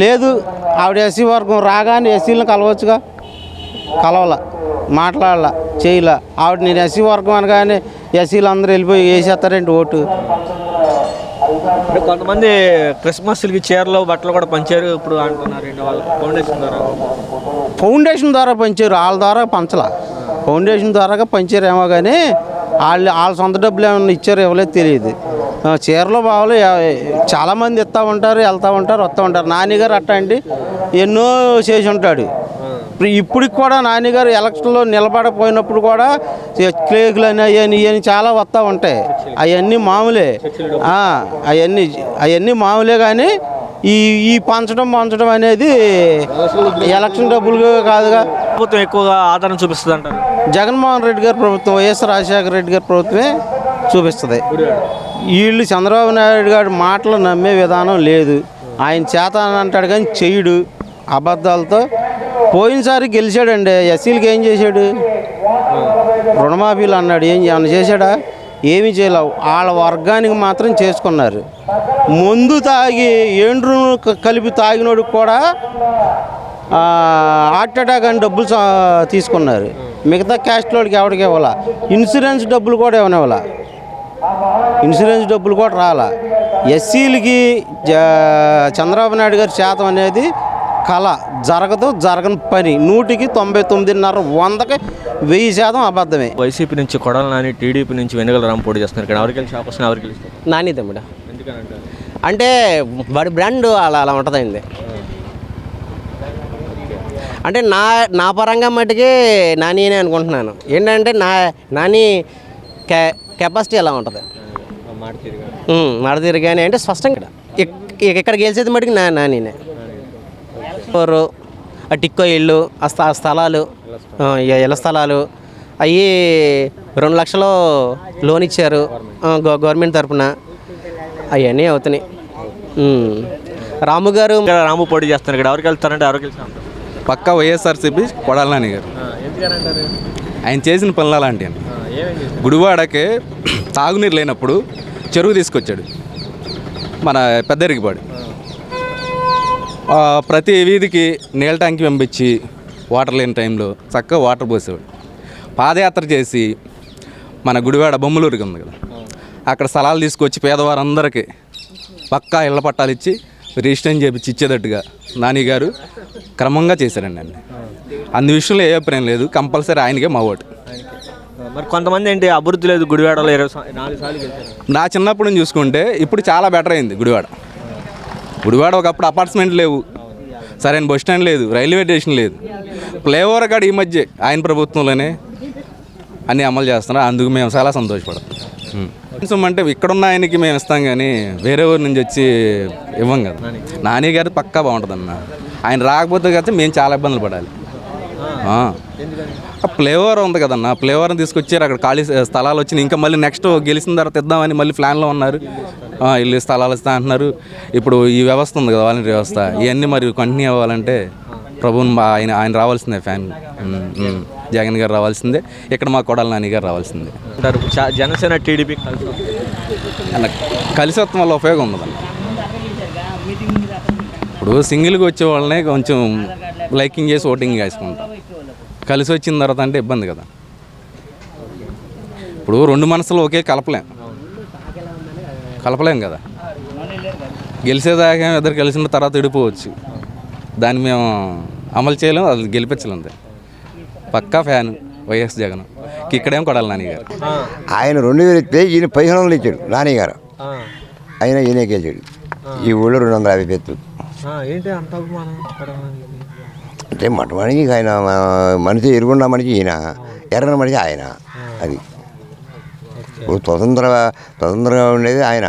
లేదు, ఆవిడ ఎస్సీ వర్గం రాగానే ఎస్సీలను కలవచ్చుగా, కలవాల, మాట్లాడాల, చేయలే. ఆవిడ నేను ఎస్సీ వర్గం అనగానే ఎస్సీలు అందరూ వెళ్ళిపోయి వేసేస్తారేంటి ఓటు. కొంతమంది క్రిస్మస్కి చీరలు బట్టలు కూడా పంచారు ఇప్పుడు అంటున్నారు. వాళ్ళ ఫౌండేషన్ ద్వారా పంచారు, వాళ్ళ ద్వారా పంచలా. ఫౌండేషన్ ద్వారాగా పంచారేమో కానీ వాళ్ళ సొంత డబ్బులు ఏమైనా ఇచ్చారో ఇవ్వలేదు తెలియదు. చీరలు బావలు చాలామంది ఇస్తూ ఉంటారు, వెళ్తూ ఉంటారు, వస్తూ ఉంటారు. నానిగారు అట్టా అండి ఎన్నో చేసి ఉంటాడు. ఇప్పటికి కూడా నాన్నగారు ఎలక్షన్లో నిలబడపోయినప్పుడు కూడా కేకులు అని అవన్నీ చాలా వస్తూ ఉంటాయి. అవన్నీ మామూలే, అవన్నీ మామూలే. కానీ ఈ పంచడం అనేది ఎలక్షన్ డబ్బులు కాదుగా. ప్రభుత్వం ఎక్కువగా ఆదరణ చూపిస్తుంది అంటారు. జగన్మోహన్ రెడ్డి గారి ప్రభుత్వం, వైఎస్ రాజశేఖర రెడ్డి గారి ప్రభుత్వమే చూపిస్తుంది. వీళ్ళు చంద్రబాబు నాయుడు గారి మాటలు నమ్మే విధానం లేదు. ఆయన చేత అని అంటాడు కానీ చెయ్యడు, అబద్ధాలతో. పోయినసారి గెలిచాడండి, ఎస్సీలకి ఏం చేశాడు? రుణమాఫీలు అన్నాడు, ఏమన్నా చేశాడా? ఏమీ చేయలేవు. వాళ్ళ వర్గానికి మాత్రం చేసుకున్నారు. మందు తాగి ఏండ్రు కలిపి తాగినోడికి కూడా హార్ట్ అటాక్ అని డబ్బులు తీసుకున్నారు. మిగతా క్యాస్ట్లోడికి ఎవరికి ఇవ్వాల. ఇన్సూరెన్స్ డబ్బులు కూడా ఇవ్వనివ్వాల, ఇన్సూరెన్స్ డబ్బులు కూడా రాలా. ఎస్సీలకి చంద్రబాబు నాయుడు గారి శాతం అనేది కళ, జరగని పని. 100కి 99.5, 100కి 1000% అబద్ధమే. వైసీపీ నుంచి కొడాల నాని, టీడీపీ నుంచి వెనుగల రామ్ పోటీ చేస్తున్నారు. ఇక్కడ ఎవరికి గెలిచే అవకాశం, ఎవరికి గెలుస్తారు? నాని తమ్ముడు. అంటే వాడి బ్రాండ్ అలా ఉంటుందండి. అంటే నా పరంగా మట్టుకి నాని అని అనుకుంటున్నాను. ఏంటంటే నాని కెపాసిటీ ఎలా ఉంటుంది, మాట తిరిగానే అంటే స్పష్టంగా ఇక్కడ గెలిచేది మటుకు నానినే. ఆ టిక్కో ఇల్లు, ఆ స్థలాలు, ఇళ్ళ స్థలాలు అవి 2 లక్షలు లోన్ ఇచ్చారు గవర్నమెంట్ తరఫున, అవన్నీ అవుతున్నాయి. రాము పోటీ చేస్తున్నారు. ఇక్కడ ఎవరికి వెళ్తారంటే ఎవరికి వెళ్తారు? పక్కా వైఎస్ఆర్సీపీ కొడాల నాని గారు. ఆయన చేసిన పనులు అలాంటివి. గుడివాడకి తాగునీరు లేనప్పుడు చెరువు తీసుకొచ్చాడు మన పెద్దరిగిపాడు. ప్రతి వీధికి నీళ్ళ ట్యాంక్ పంపించి వాటర్ లేని టైంలో చక్కగా వాటర్ పోసేవాడు. పాదయాత్ర చేసి మన గుడివాడ బొమ్మలూరుకి ఉంది కదా, అక్కడ స్థలాలు తీసుకొచ్చి పేదవారందరికీ పక్కా ఇళ్ల పట్టాలు ఇచ్చి రిజిస్ట్రేషన్ చేపించి ఇచ్చేటట్టుగా నాని గారు క్రమంగా చేశారండి. అందు విషయంలో ఏ అభిప్రాయం లేదు, కంపల్సరీ ఆయనకే మా ఓటు. మరి కొంతమంది ఏంటి అభివృద్ధి లేదు గుడివాడలో, 24 సార్లు గెలిచారు. నా చిన్నప్పుడు నుంచి చూసుకుంటే ఇప్పుడు చాలా బెటర్ అయింది గుడివాడ. ఒకప్పుడు అపార్ట్మెంట్ లేవు, సరైన బస్ స్టాండ్ లేదు, రైల్వే స్టేషన్ లేదు, ఫ్లైఓవర్ కాడ ఈ మధ్య ఆయన ప్రభుత్వంలోనే అన్నీ అమలు చేస్తున్నారు. అందుకు మేము చాలా సంతోషపడతాం. అంటే ఇక్కడున్న ఆయనకి మేము ఇస్తాం కానీ వేరే ఊరి నుంచి వచ్చి ఇవ్వం కదా. నాని గారు పక్కా బాగుంటుంది అన్న. ఆయన రాకపోతే కదా మేము చాలా ఇబ్బందులు పడాలి. ఫ్లేవర్ ఉంది కదన్న, ఫ్లేవర్ని తీసుకొచ్చారు. అక్కడ ఖాళీ స్థలాలు వచ్చినాయి. ఇంకా మళ్ళీ నెక్స్ట్ గెలిచిన తర్వాత ఇద్దామని మళ్ళీ ప్లాన్లో ఉన్నారు. ఇల్లు స్థలాలు ఇస్తా అంటున్నారు. ఇప్పుడు ఈ వ్యవస్థ ఉంది కదా, వాలంటీర్ వ్యవస్థ, ఇవన్నీ మరి కంటిన్యూ అవ్వాలంటే ప్రభువుని ఆయన రావాల్సిందే. జగన్ గారు రావాల్సిందే. ఇక్కడ మా కొడాలి నాని గారు రావాల్సిందే. జనసేన టీడీపీ కలిసి వస్తాం వల్ల ఉపయోగం ఉండదన్న. ఇప్పుడు సింగిల్గా వచ్చే వాళ్ళనే కొంచెం లైకింగ్ చేసి ఓటింగ్ వేసుకుంటాం. కలిసి వచ్చిన తర్వాత అంటే ఇబ్బంది కదా. ఇప్పుడు రెండు మనసులు ఒకే కలపలేం కదా. గెలిచేదాకా ఇద్దరు కలిసిన తర్వాత విడిపోవచ్చు. దాన్ని మేము అమలు చేయలేము, అది గెలిపించలేం. పక్కా ఫ్యాన్ వైఎస్ జగన్. ఇక్కడేం కొడాలి నాని గారు. ఆయన 2000 ఇస్తే ఈయన 1500 ఇచ్చాడు నాని గారు. ఆయన ఈయన గెలిచాడు. ఈ ఊళ్ళో 250 పెత్తు. అంటే మొట్టమొదటికి ఆయన మనిషి ఎరుగున్న మనిషి ఈయన, ఎర్రన మనిషి ఆయన. అది ఇప్పుడు స్వతంత్రంగా ఉండేది ఆయన,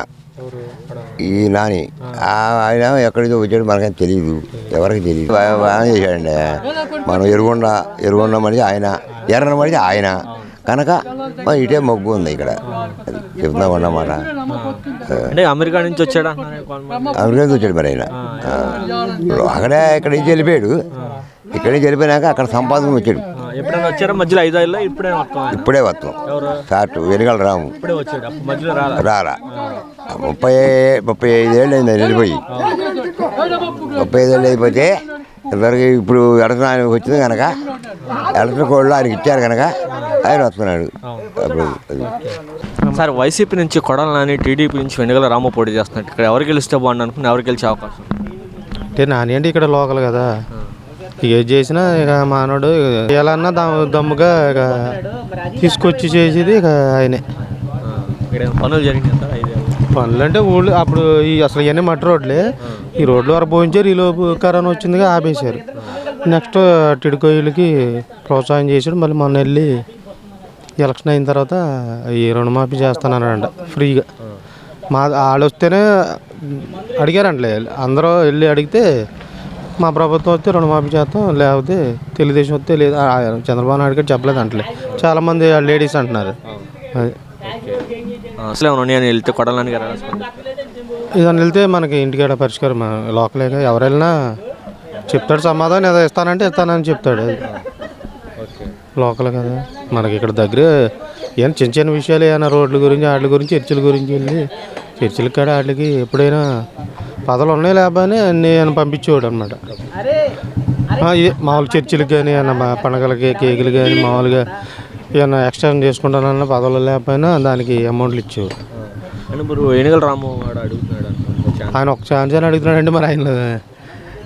ఈ నాని. ఆయన ఎక్కడితో వచ్చాడు మనకైనా తెలియదు, ఎవరికి తెలియదు. బాగా చేశాడండి. మనం ఎరుగుండ మనిషి ఆయన, ఎర్రన మనిషి ఆయన కనుక ఇటే మొగ్గు ఉంది ఇక్కడ. అది చెప్తున్నా ఉన్నమాట. అంటే అమెరికా నుంచి వచ్చాడు. అమెరికా నుంచి వచ్చాడు మరి ఆయన. అక్కడే ఇక్కడి నుంచి వెళ్ళిపోయాడు. ఇక్కడి నుంచి వెళ్ళిపోయినాక అక్కడ సంపాదన వచ్చాడు. ఎప్పుడైనా వచ్చారా మధ్యలో 5 ఏళ్ళలో? ఇప్పుడే వస్తాం. షార్ట్ వెనుగల రాము రారా 35 ఏళ్ళు అయింది వెళ్ళిపోయి. 35 ఏళ్ళు అయిపోతే ఇద్దరికి ఇప్పుడు ఎలక్ట్రిక్ ఆయనకు వచ్చింది కనుక, ఎలక్ట్రిక్ వాళ్ళు ఆయనకి ఇచ్చారు కనుక ఆయన వస్తున్నాడు. సార్, వైసీపీ నుంచి కొడాలి నాని, టీడీపీ నుంచి వెనుగల రాము పోటీ చేస్తున్నట్టు. ఇక్కడ ఎవరు గెలిస్తే బాగుండు అనుకుని ఎవరు గెలిచే అవకాశం? అంటే నాని అంటే ఇక్కడ లోకల్ కదా, ఏది చేసినా ఇక మానవుడు ఎలా అన్నా దమ్ముగా ఇక తీసుకొచ్చి చేసేది ఇక ఆయనే. పనులు జరిగినాయి. పనులు అంటే ఊళ్ళు అప్పుడు అసలు ఇవన్నీ మట్టి రోడ్లే. ఈ రోడ్లు వరకు పోయించారు. ఈలోపు కరోనా వచ్చిందిగా ఆపేశారు. నెక్స్ట్ టిడ్కోయిలకి ప్రోత్సాహం చేశాడు. మళ్ళీ మొన్న వెళ్ళి ఎలక్షన్ అయిన తర్వాత ఈ రుణమాఫీ చేస్తానంట ఫ్రీగా. వాళ్ళు వస్తేనే అడిగారంటలే, అందరూ వెళ్ళి అడిగితే మా ప్రభుత్వం వస్తే రుణమాఫీ చేస్తాం, లేకపోతే తెలుగుదేశం వస్తే లేదు. చంద్రబాబు నాయుడు గారు చెప్పలేదు అంటలే. చాలామంది లేడీస్ అంటున్నారు. అసలు వెళ్తే కొడాలని గారు ఇదని వెళ్తే మనకి ఇంటికాడ పరిష్కారం లోకలేగా. ఎవరు వెళ్ళినా చెప్తాడు సమాధానం, ఏదో ఇస్తానంటే ఇస్తానని చెప్తాడు. లోకల్ కదా మనకి ఇక్కడ దగ్గర. ఏమైనా చిన్న చిన్న విషయాలు ఏమైనా రోడ్ల గురించి వాటి గురించి చర్చిల గురించి వెళ్ళి చర్చిల కాడ వాటికి ఎప్పుడైనా పదవులు ఉన్నాయి లేకపోతే అన్నీ ఆయన పంపించేవాడు అనమాట. మామూలు చర్చిలకు కానీ ఏమన్నా పండగలకి కేకులు కానీ మామూలుగా ఏమన్నా ఎక్స్టెండ్ చేసుకుంటానన్న పదవులు లేకపోయినా దానికి అమౌంట్లు ఇచ్చేవారు. వెనుగల రాము అడుగుతున్నాడు, ఆయన ఒక ఛాన్స్ అని అడుగుతున్నాడంటే మరి ఆయన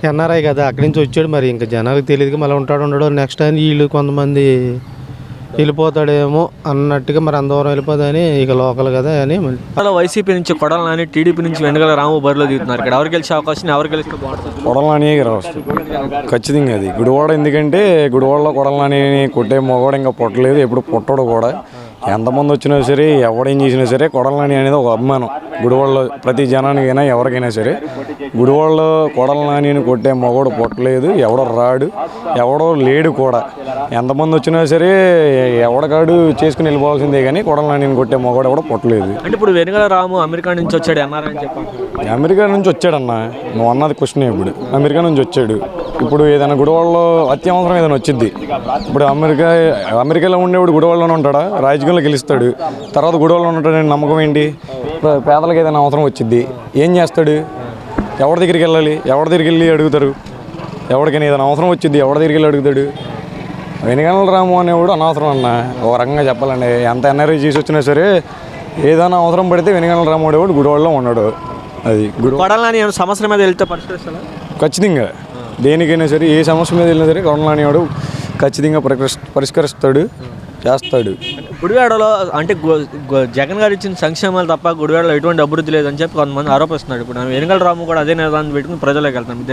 ఎన్ఆర్ఐ కదా, అక్కడి నుంచి వచ్చాడు. మరి ఇంకా జనాలకు తెలియదుగా మళ్ళీ ఉండడు. నెక్స్ట్ టైం వీళ్ళు కొంతమంది వెళ్ళిపోతాడేమో అన్నట్టుగా, మరి అందరం వెళ్ళిపోతాయని ఇక లోకల్ కదా అని. వైసీపీ నుంచి కొడాలి నాని, టీడీపీ నుంచి వెనుగల రాము బరిలో దిగుతున్నారు. ఇక్కడ ఎవరు గెలిచే అవకాశం, ఎవరు గెలిస్తే బాగుంటుంది? కొడాలి నాని గారు వస్తుంది ఖచ్చితంగా. అది గుడివాడ. ఎందుకంటే గుడివాడలో కొడాలి నాని కొట్టే మగవాడు ఇంకా పుట్టలేదు, ఎప్పుడు పుట్టడు కూడా. ఎంతమంది వచ్చినా సరే, ఎవడేం చేసినా సరే కొడాలి నాని అనేది ఒక అభిమానం గుడివాడలో ప్రతి జనానికైనా ఎవరికైనా సరే. గుడివాడలో కొడాలి నానిని కొట్టే మగవాడు పుట్టలేదు, ఎవడో రాడు, ఎవడో లేడు కూడా. ఎంతమంది వచ్చినా సరే ఎవడకాడు చేసుకుని వెళ్ళిపోవాల్సిందే, కానీ కొడాలి నానిని కొట్టే మగవాడు ఎవడో పుట్టలేదు. అంటే ఇప్పుడు వెనుగల రాము అమెరికా నుంచి వచ్చాడు ఎన్ఆర్ఐ అని చెప్పి. అమెరికా నుంచి వచ్చాడన్న, నువ్వు అన్నది క్వశ్చన్. ఇప్పుడు అమెరికా నుంచి వచ్చాడు. ఇప్పుడు ఏదైనా గుడివాడలో అత్యవసరం ఏదైనా వచ్చింది. ఇప్పుడు అమెరికాలో ఉండేవాడు గుడివాడలోనే ఉంటాడా? రాజకీయంలో గెలుస్తాడు, తర్వాత గుడివాడలో ఉంటాడని నమ్మకం ఏంటి? పేదలకు ఏదైనా అవసరం వచ్చింది, ఏం చేస్తాడు? ఎవరి దగ్గరికి వెళ్ళాలి? ఎవరి దగ్గరికి వెళ్ళి అడుగుతారు? ఎవరికైనా ఏదైనా అవసరం వచ్చింది, ఎవరి దగ్గరికి వెళ్ళి అడుగుతాడు? వెనుగల రాము అనేవాడు అనవసరం అన్న, ఒక రకంగా చెప్పాలండి. ఎంత ఎన్ఆర్ఐ చేసి వచ్చినా సరే ఏదైనా అవసరం పడితే వెనుగల రాము అనేవాడు గుడివాడలో ఉన్నాడు. అది కొడాలి నాని సమస్య మీద వెళ్తే పరిష్కరిస్తాడు ఖచ్చితంగా. దేనికైనా సరే, ఏ సమస్య మీద వెళ్ళినా సరే కొడాలి నాని వాడు ఖచ్చితంగా పరిష్కరిస్తాడు, చేస్తాడు. గుడివాడలో అంటే జగన్ గారు ఇచ్చిన సంక్షేమాలు తప్ప గుడివాడలో ఎటువంటి అభివృద్ధి లేదని చెప్పి కొంతమంది ఆరోపిస్తున్నాడు. ఇప్పుడు వెనుగల రాము కూడా అదే నిర్ధారణ పెట్టుకుని ప్రజలకు వెళ్తాను.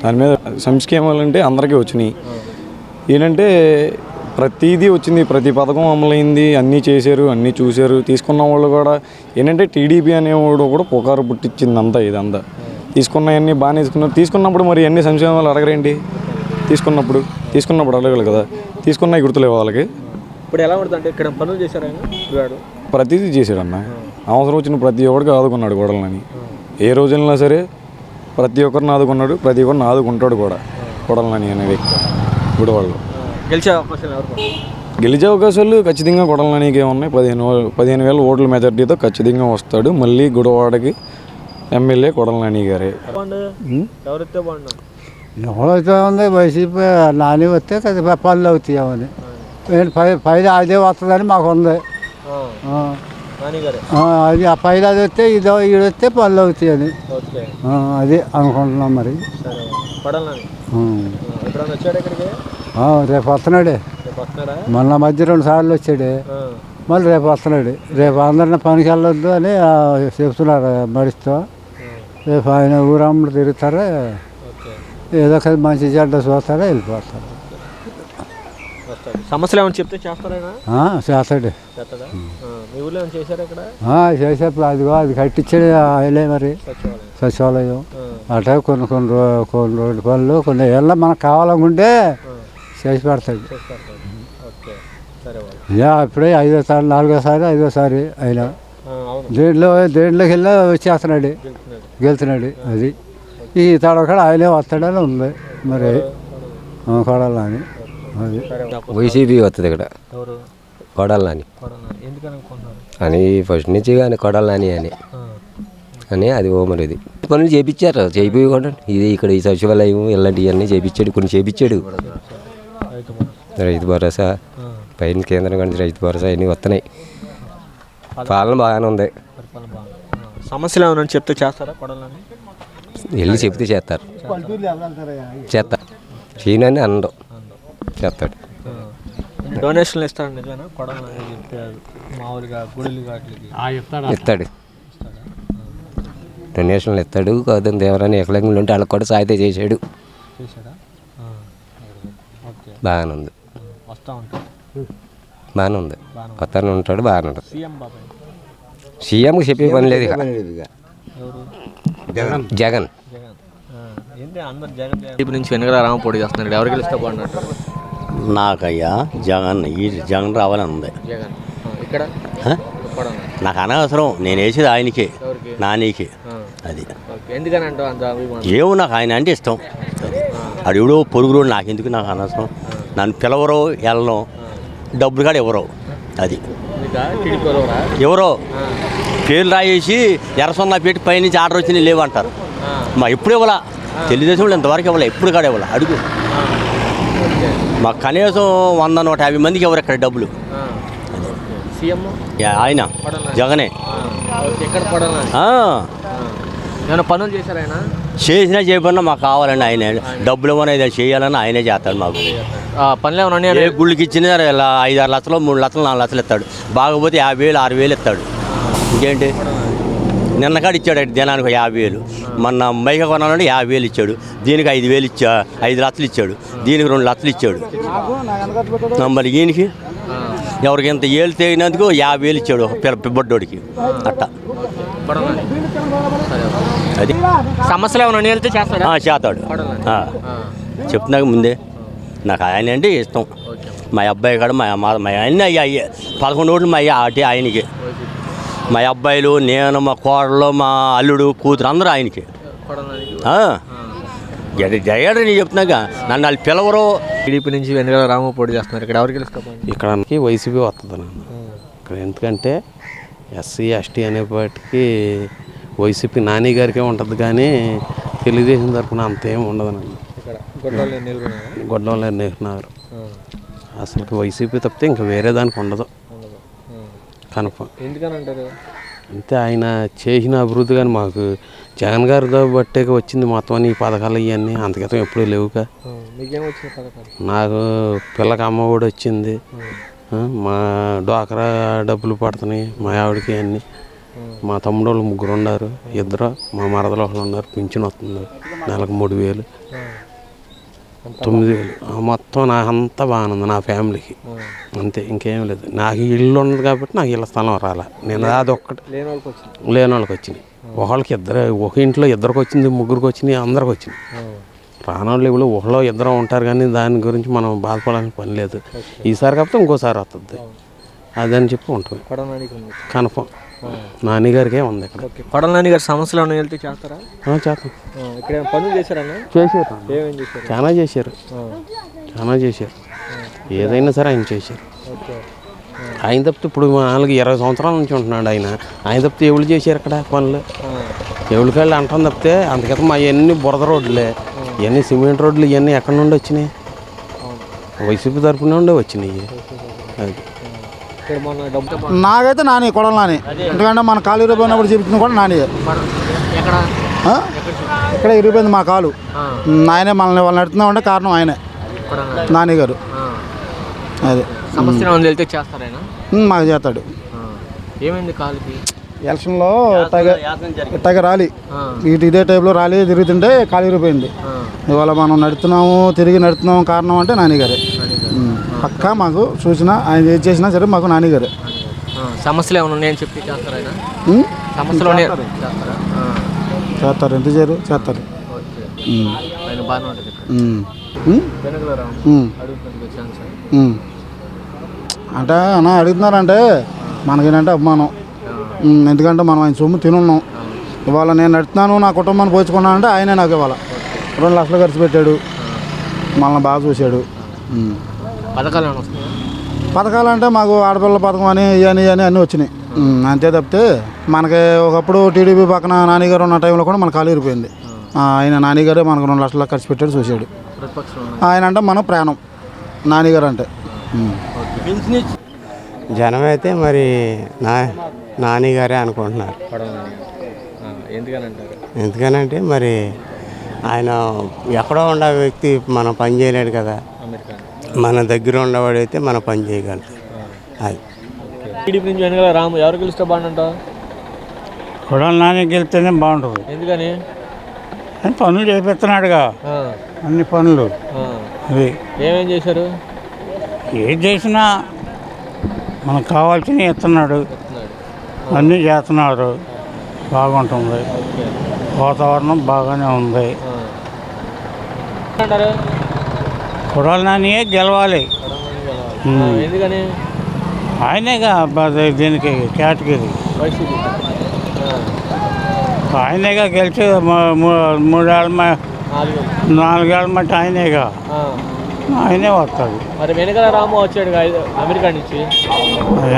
దాని మీద సంక్షేమాలు అంటే అందరికీ వచ్చినాయి. ఏంటంటే ప్రతిదీ వచ్చింది, ప్రతి పథకం అమలైంది, అన్నీ చేశారు, అన్నీ చూశారు. తీసుకున్న వాళ్ళు కూడా ఏంటంటే టీడీపీ అనేవాడు కూడా పుకారు పుట్టించింది అంతా. ఇదంతా తీసుకున్నవన్నీ బాగానే తీసుకున్నప్పుడు మరి అన్ని సంక్షేమాలు అడగరేంటి? తీసుకున్నప్పుడు అడగాలి కదా. తీసుకున్నవి గుర్తులేవు వాళ్ళకి. ఇప్పుడు ఎలా ఉంటుంది అంటే ఇక్కడ పనులు చేశారు ఆయన? ప్రతిదీ చేశాడన్న. అవసరం వచ్చిన ప్రతి ఒక్కడికి ఆదుకున్నాడు కొడాలని. ఏ రోజులైనా సరే ప్రతి ఒక్కరిని ఆదుకున్నాడు, ప్రతి ఒక్కరిని ఆదుకుంటాడు కూడా కొడాలని అనే వ్యక్తి గుడివాడలో. గెలిచే అవకాశాలు ఖచ్చితంగా కొడాలనికి ఏమున్నాయి. 15,000 ఓట్ల మెజార్టీతో ఖచ్చితంగా వస్తాడు. మళ్ళీ గుడివాడకి ఎమ్మెల్యే కొడాలని గారే. ఎవరైతే ఉంది వైసీపీ నాని వస్తే కదా పనులు అవుతాయని పైన అదే వస్తుందని మాకు ఉంది. అది ఆ పైన అది వస్తే ఈడొస్తే పనులు అవుతాయని అది అనుకుంటున్నాం. మరి రేపు వస్తున్నాడే. మొన్న మధ్య 2 సార్లు వచ్చాడే. మళ్ళీ రేపు వస్తున్నాడు. రేపు అందరిని పనికి వెళ్ళొద్దు అని చెప్తున్నారు మడిస్తూ. రేపు ఆయన ఊరమ్మలు తిరుగుతారా, ఏదో ఒక మంచి చెడ్డ చూస్తారా, వెళ్ళిపోతారు. సమస్యలు ఏమైనా చెప్తే చేస్తారా? చేస్తాడు. చేసేప్పుడు అది కట్టించాడు ఆయనే. మరి సచివాలయం అట్లా కొన్ని రోడ్డు పనులు కొన్ని ఏళ్ళ మనకు కావాలనుకుంటే చేసి పెడతాడు. ఇప్పుడే 4వ సారి 5వసారి అయినా దేంట్లోకి వెళ్ళి వచ్చేస్తున్నాడు, గెలుతున్నాడు. అది ఈ తడవకాడ ఆయనే వస్తాడని ఉంది. మరి కొడాలని అది వైసీపీ వస్తుంది ఇక్కడ. కొడాలని అని ఫస్ట్ నుంచి కానీ కొడాలని అని అది మరి ఇది పనులు చేయించారు. చేయిపోయి ఇది ఇక్కడ ఈ సచివాలయం ఇలాంటివన్నీ చేయించాడు. కొన్ని చేయించాడు. రైతు భరోసా పైన కేంద్రం కానీ రైతు భరోసా అన్నీ వస్తున్నాయి. పాలన బాగానే ఉంది. సమస్యలు ఏమైనా చెప్తే చేస్తారా? కొడాలని వెళ్ళి చెప్తే చేస్తారు. చేయనని అనడం చేస్తాడు. డొనేషన్లు ఇస్తాడు నిజమేనా? కొడాలని చెప్తే మామూలుగా గుడులు ఇస్తాడు. డొనేషన్లు ఇస్తాడు. కాదు దేవరాని ఎకలంగులు ఉంటే వాళ్ళకి కూడా సాయితే చేశాడు. బాగానే ఉంది. బాగానే ఉంది. వస్తానే ఉంటాడు. బాగానే ఉంటుంది. సీఎంకి చెప్పే పని లేదు ఇక. జగన్ నుంచి వెనకల రామ పోటీ చేస్తున్నాడు. ఎవరికి ఇష్టపడినట్టు? నాకయ్యా జగన్ రావాలని ఉంది. ఇక్కడ నాకు అనవసరం. నేను వేసేది ఆయనకే, నానికి. అది ఏమో నాకు ఆయన అంటే ఇష్టం. అది ఎవడో పొరుగు రోడ్డు నాకెందుకు, నాకు అనవసరం. నన్ను పిలవరో వెళ్ళను, డబ్బులు కాడ ఎవరో. అది ఎవరో పేర్లు రాయేసి ఎర్రసొన్నా పెట్టి పైనుంచి ఆర్డర్ వచ్చి లేవంటారు. ఎప్పుడు ఇవ్వాలా? తెలుగుదేశం వాళ్ళు ఇంతవరకు ఇవ్వాలా, ఎప్పుడు కాడ ఇవ్వాలా అడుగు. మాకు కనీసం 100-150 మందికి ఎవరు ఇక్కడ డబ్బులు. ఆయన జగనే. పనులు చేశారు ఆయన. చేసినా చేయబడినా మాకు కావాలండి. ఆయన డబ్బులు ఏమైనా చేయాలని ఆయనే చేస్తాడు. మాకు పనులు ఏమైనా ఏ గుళ్ళకి ఇచ్చిన 5-6 లక్షలు 3 లక్షలు 4 లక్షలు ఇస్తాడు. బాగపోతే 50,000 6,000 ఇస్తాడు. ఇంకేంటి? నిన్నకాడ ఇచ్చాడు దినానికి 50,000. మొన్న మైక కొనాలంటే 50,000 ఇచ్చాడు. దీనికి 5,000 5 లక్షలు ఇచ్చాడు. దీనికి 2 లక్షలు ఇచ్చాడు. మరి ఈయనకి ఎవరికి ఇంత ఏళ్ళు తేగినందుకు 50,000 ఇచ్చాడు పిబ్బడ్డోడికి. అట్టా అది సమస్యలు ఏమైనా వెళ్తే చేస్తాడు. చెప్తున్నాక ముందే నాకు ఆయన అంటే ఇష్టం. మా అబ్బాయి కాడ మా ఆయన 11 ఓట్లు మా అటే ఆయనకి. మా అబ్బాయిలు, నేను, మా కోడలు, మా అల్లుడు, కూతురు అందరూ ఆయనకి. జగన్ నేను చెప్తున్నాక నన్ను వాళ్ళు పిలవరు. టీడీపీ నుంచి వెనకాల రామ పోటీ చేస్తున్నారు. ఇక్కడ ఎవరికి ఇక్కడ వైసీపీ వస్తుంది. ఇక్కడ ఎందుకంటే ఎస్సీ ఎస్టీ అనేప్పటికీ వైసీపీ నాని గారికే ఉంటుంది, కానీ తెలుగుదేశం తరఫున అంతేం ఉండదు. గొడ్డవల్లి నెహ్రూ అసలు వైసీపీ తప్పితే ఇంకా వేరే దానికి ఉండదు కన్ఫర్మ్. ఎందుకనంటారు? అంతే ఆయన చేసిన అభివృద్ధి. కానీ మాకు జగన్ గారి బట్టే వచ్చింది మొత్తం ఈ పథకాలు ఇవన్నీ. అంతకితం ఎప్పుడూ లేవుగా. నాకు పిల్లకి అమ్మ కూడా వచ్చింది. మా డ్వాక్రా డబ్బులు పడుతున్నాయి మా ఆవిడకి అన్నీ. మా తమ్ముడు వాళ్ళు 3 ఉన్నారు. 2 మా మరదలు ఒకళ్ళు ఉన్నారు. పింఛన్ వస్తుంది నెలకు 3,000 9,000. మొత్తం నాకంతా బాగానే ఉంది నా ఫ్యామిలీకి. అంతే, ఇంకేం లేదు. నాకు ఇల్లు ఉన్నది కాబట్టి నాకు ఇళ్ళ స్థలం రాలా. నేను అదొక్కటి లేని వాళ్ళకి వచ్చినాయి. ఒకళ్ళకి ఒక ఇంట్లో ఇద్దరికి వచ్చింది, ముగ్గురికి వచ్చింది, అందరికి వచ్చింది. ప్రాణాలు లేవులు ఒకళ్ళు ఇద్దరు ఉంటారు, కానీ దాని గురించి మనం బాధపడాల్సిన పని లేదు. ఈసారి కాకపోతే ఇంకోసారి వస్తుంది, అదని చెప్పి ఉంటుంది కన్ఫర్మ్. నాని గారికే ఉంది ఇక్కడ. కొడాల నాని గారి సమస్యలు ఏమైనా వెళ్తే చేస్తారా? చేస్తాం. ఇక్కడ పనులు చేశారన్నా? చేశారు, ఏమేమి చేశారు? చాలా చేశారు. ఏదైనా సరే ఆయన చేశారు. ఆయన తప్పితే ఇప్పుడు 20 సంవత్సరాల నుంచి ఉంటున్నాడు ఆయన తప్పితే ఎవరు చేశారు అక్కడ పనులు? ఎవరికి వాళ్ళు అంటాం తప్పితే. అందుకని మా ఇవన్నీ బురద రోడ్లే, ఇవన్నీ సిమెంట్ రోడ్లు, ఇవన్నీ ఎక్కడి నుండి వచ్చినాయి? వైసీపీ తరఫున నుండి వచ్చినాయి. అది నాకైతే నాని, కొడాలి నాని. ఎందుకంటే మన కాలు ఇరిగిపోయినప్పుడు చెప్తుంది కూడా నాని. ఇక్కడ ఇరిగిపోయింది మా కాలు, ఆయనే మనల్ని వాళ్ళు నడుతున్నామంటే కారణం ఆయనే, నాని గారు. అదే సమస్య వెళ్తే చేస్తారైనా? మాకు చేస్తాడు. ఏమైంది కాలుకి? ఎలక్షన్లో ఇట్టగా రాలి ఇదే టైప్లో రాలి తిరుగుతుంటే కాలు ఇరిగిపోయింది. ఇవాళ మనం తిరిగి నడుతున్నాము కారణం అంటే నానిగారే. పక్కా మాకు సూచన, ఆయన ఏది చేసినా సరే మాకు నానిగారే. సమస్యలు ఏమైనా ఉన్నాయని చెప్పి చేస్తారైనా? చేస్తారు, ఎంత చేయరు, చేస్తారు. అంటే అన్న అడుగుతున్నారంటే మనకేంటంటే అభిమానం. ఎందుకంటే మనం ఆయన సొమ్ము తినున్నాం. ఇవాళ నేను నడుతున్నాను, నా కుటుంబాన్ని పోల్చుకున్నాను అంటే ఆయనే నాకు ఇవాళ 2 లక్షలు ఖర్చు పెట్టాడు, మనల్ని బాగా చూశాడు. పథకాలు అంటే మాకు ఆడపిల్లల పథకం అని ఇవన్నీ అన్నీ వచ్చినాయి, అంతే తప్పితే. మనకి ఒకప్పుడు టీడీపీ పక్కన నానిగారు ఉన్న టైంలో కూడా మన కాలు ఇరిపోయింది. ఆయన నానిగారే మనకు 2 లక్షలు ఖర్చు పెట్టాడు, చూశాడు. ఆయన అంటే మన ప్రాణం నానిగారు అంటే. జనం అయితే మరి నానిగారే అనుకుంటున్నారు. ఎందుకనంటే మరి ఆయన ఎక్కడో ఉండే వ్యక్తి మనం పని చేయలేడు కదా, మన దగ్గర ఉండవాడైతే మనం పని చేయగలుగుతాం. అది టీడీపీ నుంచి వెనకాల రాము ఎవరు గెలిస్తే బాగుంటావు? కొడాలి నాని గెలిస్తేనే బాగుంటుంది. ఎందుకని? పనులు చేపిస్తున్నాడుగా, అన్ని పనులు. ఏమేం చేశారు? ఏం చేసినా మనకు కావాల్సినవి ఇస్తున్నాడు, అన్నీ చేస్తున్నాడు, బాగుంటుంది. వాతావరణం బాగానే ఉంది. కొడాలి నానియే గెలవాలి. ఎందుకని? ఆయనేగా దీనికి కేటగిరీ, ఆయనేగా గెలిచి 4 ఏళ్ళ మట్టి ఆయనేగా, ఆయనే వస్తాడు. మరి వెనకాల రాము వచ్చాడు అమెరికా నుంచి.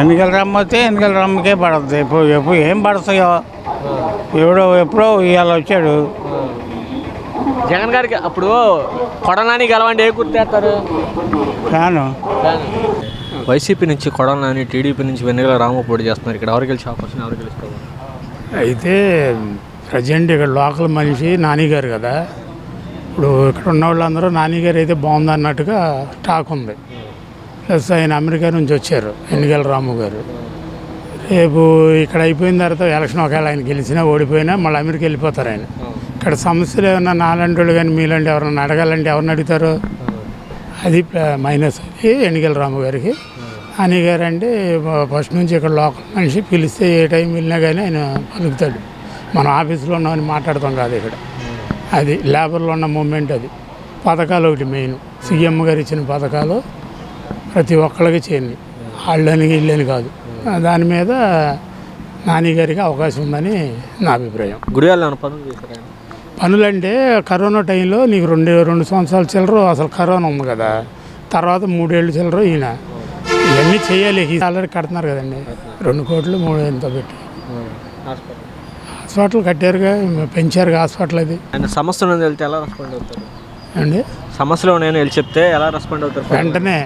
ఎన్నికల రమ్మ వస్తే ఎన్నికల రమ్మకే పడుతుంది. ఎప్పుడు ఏం పడతాయో, ఎప్పుడో ఇవాళ వచ్చాడు. జగన్ గారికి అప్పుడు కొడాలి నాని గెలవండి ఏ గుర్తేస్తారు? ఫ్యాను. వైసీపీ నుంచి కొడాలి నాని, టీడీపీ నుంచి వెన్నెల రాము పోటీ చేస్తున్నారు. ఇక్కడ ఎవరు గెలిచే అవకాశం, ఎవరు గెలుస్తారు? అయితే ప్రజెంట్ ఇక్కడ లోకల్ మనిషి నానిగారు కదా, ఇప్పుడు ఇక్కడ ఉన్న వాళ్ళందరూ నానిగారు అయితే బాగుంది అన్నట్టుగా టాక్ ఉంది. ప్లస్ ఆయన అమెరికా నుంచి వచ్చారు, ఎన్నికల రాము గారు. రేపు ఇక్కడ అయిపోయిన తర్వాత ఎలక్షన్ ఒకవేళ ఆయన గెలిచినా ఓడిపోయినా మళ్ళీ అమెరికా వెళ్ళిపోతారు ఆయన. ఇక్కడ సమస్యలు ఏమన్నా నాలాంటి వాళ్ళు కానీ మీలాంటి ఎవరన్నా అడగాలంటే ఎవరిని అడుగుతారు? అది మైనస్. అది ఎన్నికల రాము గారికి. నాని గారు అంటే ఫస్ట్ నుంచి ఇక్కడ లోకల్ మనిషి, పిలిస్తే ఏ టైం వెళ్ళినా కానీ ఆయన పలుకుతాడు. మనం ఆఫీస్లో ఉన్నామని మాట్లాడతాం కాదు ఇక్కడ. అది లేబర్లో ఉన్న మూమెంట్. అది పథకాలు ఒకటి మెయిన్. సీఎం గారు ఇచ్చిన పథకాలు ప్రతి ఒక్కళ్ళకి చేయండి, వాళ్ళని ఇళ్ళని కాదు. దాని మీద నాని గారికి అవకాశం ఉందని నా అభిప్రాయం. పనులంటే కరోనా టైంలో నీకు 2 సంవత్సరాల చిల్లర అసలు కరోనా ఉంది కదా, తర్వాత 3 ఏళ్ళు చిల్లర ఈయన ఇవన్నీ చేయాలి. ఆల్రెడీ కడుతున్నారు కదండి, 2 కోట్లు 3 ఎంతో పెట్టి హాస్పిటల్ కట్టారుగా, పెంచారుగా హాస్పిటల్. అది సమస్యలు వెళ్తే ఎలా రెస్పాండ్ అవుతారు అండి? సమస్యలో నేను వెళ్ళి చెప్తే ఎలా రెస్పాండ్ అవుతారు? వెంటనే,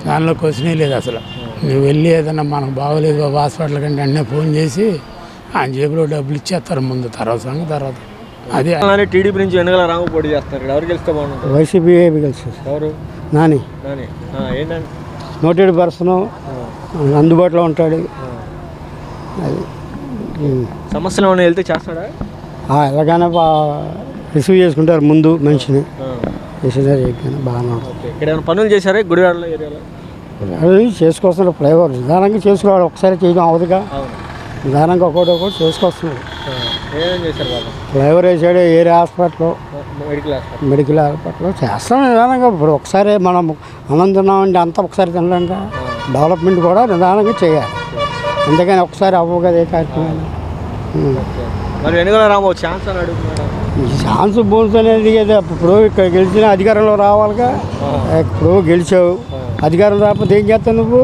దానిలో క్వశ్చనే లేదు అసలు. నువ్వు వెళ్ళి ఏదన్నా మనకు బాగోలేదు బాబు హాస్పిటల్ కంటే వెంటనే ఫోన్ చేసి ఆయన జేబులో డబ్బులు ఇచ్చేస్తారు ముందు, తర్వాత సంగతి తర్వాత. అదే టీడీపీ నుంచి వెనకాల రాము పోటీ చేస్తారు. ఇక్కడ ఎవరు గెలిస్తే బాగుంటుంది? వైసీపీ గెలిచి. ఎవరు? నాని. ఏంటంటే నోటెడ్ పర్సన్, అందుబాటులో ఉంటాడు. అది సమస్యలు ఏమైనా వెళ్తే చేస్తాడా? ఎలాగైనా రిసీవ్ చేసుకుంటారు ముందు మనిషిని, బాగానే ఉంటుంది. ఇక్కడ ఏమైనా పనులు చేశారా గుడివాడలో ఏరియాలో? చేసుకొస్తున్నాడు, ఫ్లైఓవర్ నిదానంగా చేసుకోవాలి. ఒకసారి చేయడం అవదుగా, నిదానంగా ఒకటి చేసుకొస్తున్నాడు. ఏమేం చేశారు బాబు? ఫ్లైఓవర్ వేసాడు, ఏరియా హాస్పిటల్, మెడికల్ హాస్పిటల్ చేస్తాం నిదానంగా. ఇప్పుడు ఒకసారి మనం అన్నం తిన్నామంటే అంతా ఒకసారి తినలేక డెవలప్మెంట్ కూడా నిదానంగా చేయాలి. అందుకని ఒకసారి అవ్వవు కదా ఏ కార్యక్రమం. మరి వెనుగల రాము ఛాన్స్ అని అడుగుతున్నాడు. ఈ ఛాన్స్ బోన్స్ అనేది కదా ఇప్పుడు ఇక్కడ గెలిచిన అధికారంలో రావాలిగా. ఇప్పుడు గెలిచావు, అధికారం రాకపోతే ఏం చేస్తావు నువ్వు?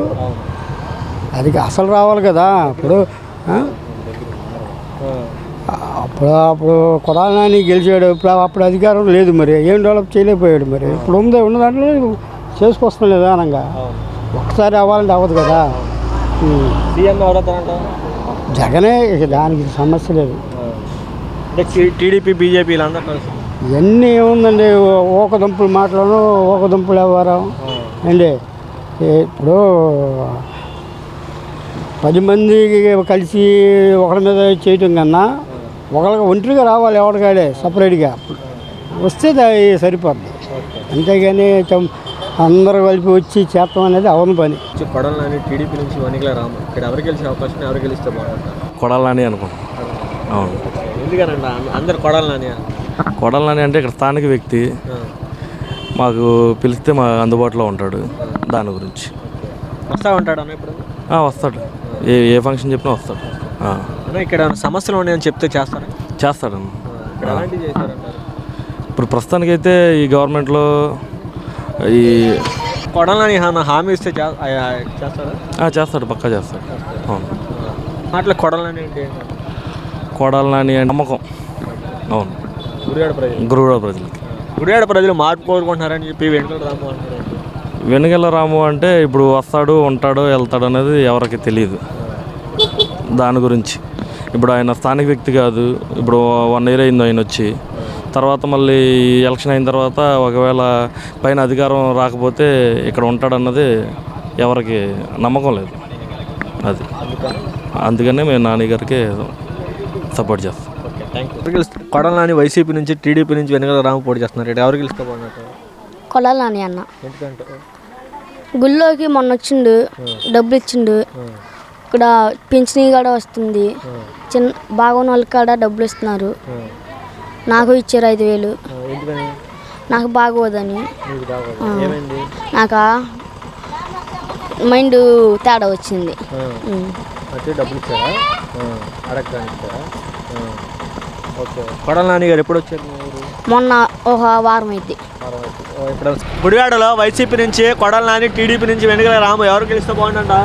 అది అసలు రావాలి కదా. ఇప్పుడు అప్పుడు కొడాలని గెలిచాడు, అప్పుడు అధికారం లేదు, మరి ఏం డెవలప్ చేయలేకపోయాడు. మరి ఇప్పుడు ఉన్న దాంట్లో చేసుకొస్తాం నిదానంగా. ఒక్కసారి అవ్వాలంటే అవ్వదు కదా. జగనే ఇక దానికి సమస్య లేదు. టీడీపీ బీజేపీ వీళ్ళందరూ కలిసి ఇవన్నీ ఏముందండి, ఊకదుంపులు మాటలను ఊకదుంపులు వ్యవహారం అండి. ఇప్పుడు 10 మంది కలిసి ఒకరి మీద చేయటం కన్నా ఒకరికి ఒంటరిగా రావాలి, ఎవరికాడే సపరేట్గా వస్తే సరిపోద్ది. అంతేగాని అందరూ కలిపి వచ్చి చేస్తాం అనేది అవని పని. కొడాలని టీడీపీ నుంచి వెనుగల రాము ఇక్కడ ఎవరు గెలిచే అవకాశం, ఎవరు గెలిస్తే బాగుంటుంది? కొడాలని అనుకుంటున్నాను. అవును. ఎందుకనండి అందరు కొడాలని? కొడాలని అంటే ఇక్కడ స్థానిక వ్యక్తి, మాకు పిలిస్తే మా అందుబాటులో ఉంటాడు. దాని గురించి వస్తా ఉంటాడు అన్న ఇప్పుడు? వస్తాడు, ఏ ఫంక్షన్ చెప్పినా వస్తాడు. ఇక్కడ సమస్యలు ఉన్నాయని చెప్తే చేస్తాడన్న. ఇక్కడ ఎలాంటివి చేశారంటారు? ఇప్పుడు ప్రస్తుతానికైతే ఈ గవర్నమెంట్లో ఈ కొడాలని హామీ ఇస్తే చేస్తాడా? చేస్తాడు, పక్కా చేస్తాడు. అవును. అట్లా కొడాలని ఏంటి? కొడాలని నమ్మకం. అవును. గుడివాడ ప్రజలకి గుడివాడ ప్రజలు మార్పు కోరుకుంటున్నారని చెప్పి వెనుగల రాము అంటారు. వెనుగల రాము అంటే ఇప్పుడు వస్తాడు, ఉంటాడో, వెళ్తాడు అనేది ఎవరికి తెలియదు. దాని గురించి ఇప్పుడు ఆయన స్థానిక వ్యక్తి కాదు. ఇప్పుడు 1 year అయింది ఆయన వచ్చి. తర్వాత మళ్ళీ ఎలక్షన్ అయిన తర్వాత ఒకవేళ పైన అధికారం రాకపోతే ఇక్కడ ఉంటాడన్నది ఎవరికి నమ్మకం లేదు. అది అందుకనే మేము నాని గారికి సపోర్ట్ చేస్తాం. కొడాలని వైసీపీ నుంచి టీడీపీ నుంచి వెనుగల రాము పోటీ చేస్తున్నారు. ఎవరు గెలుస్తే బాగున్నట్టు? కొడాలని అన్న. ఎందుకంటే గుళ్ళోకి మొన్న వచ్చిండు, డబ్బులు ఇచ్చిండు. ఇక్కడ పింఛనీ కూడా వస్తుంది. బాగున్న వాళ్ళకి కూడా డబ్బులు ఇస్తున్నారు. నాకు ఇచ్చారు 5,000. నాకు బాగోదని. నాకు మైండ్ తేడా వచ్చింది. కొడాలని గారు ఎప్పుడు వచ్చారు? మొన్న ఒక వారం అయితే. గుడివాడలో వైసీపీ నుంచి కొడాలని, టీడీపీ నుంచి వెనుగల రాము ఎవరు గెలిస్తే బాగుందంట?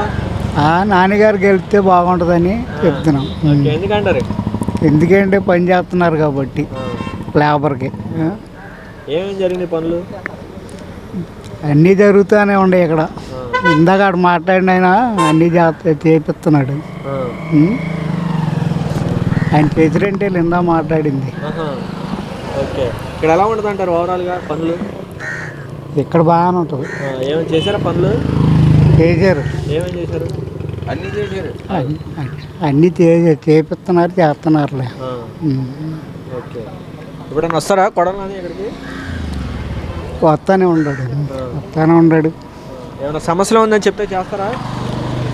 నాన్నగారు గెలిస్తే బాగుంటుందని చెప్తున్నాం. ఎందుకంటారు? ఎందుకంటే పని చేస్తున్నారు కాబట్టి లేబర్కి. ఏమేమి జరిగినాయి పనులు? అన్నీ జరుగుతూనే ఉన్నాయి ఇక్కడ. ఇందాక అక్కడ మాట్లాడిన ఆయన అన్నీ చేపిస్తున్నాడు. ఆయన ప్రెసిడెంట్ ఇందా మాట్లాడింది. ఓకే. ఇక్కడ ఎలా ఉంటుంది అంటారు ఓవరాల్గా పనులు? ఇక్కడ బాగానే ఉంటుంది. ఏమైనా చేశారా పనులు? చేశారు. ఏమేమి చేశారు? అన్నీ చేపిస్తున్నారు, చేస్తున్నారులే. ఓకే. ఎప్పుడైనా వస్తారా కొడాలని ఇక్కడికి? వస్తానే ఉన్నాడు. ఏమైనా సమస్యలు ఉందని చెప్తే చేస్తారా?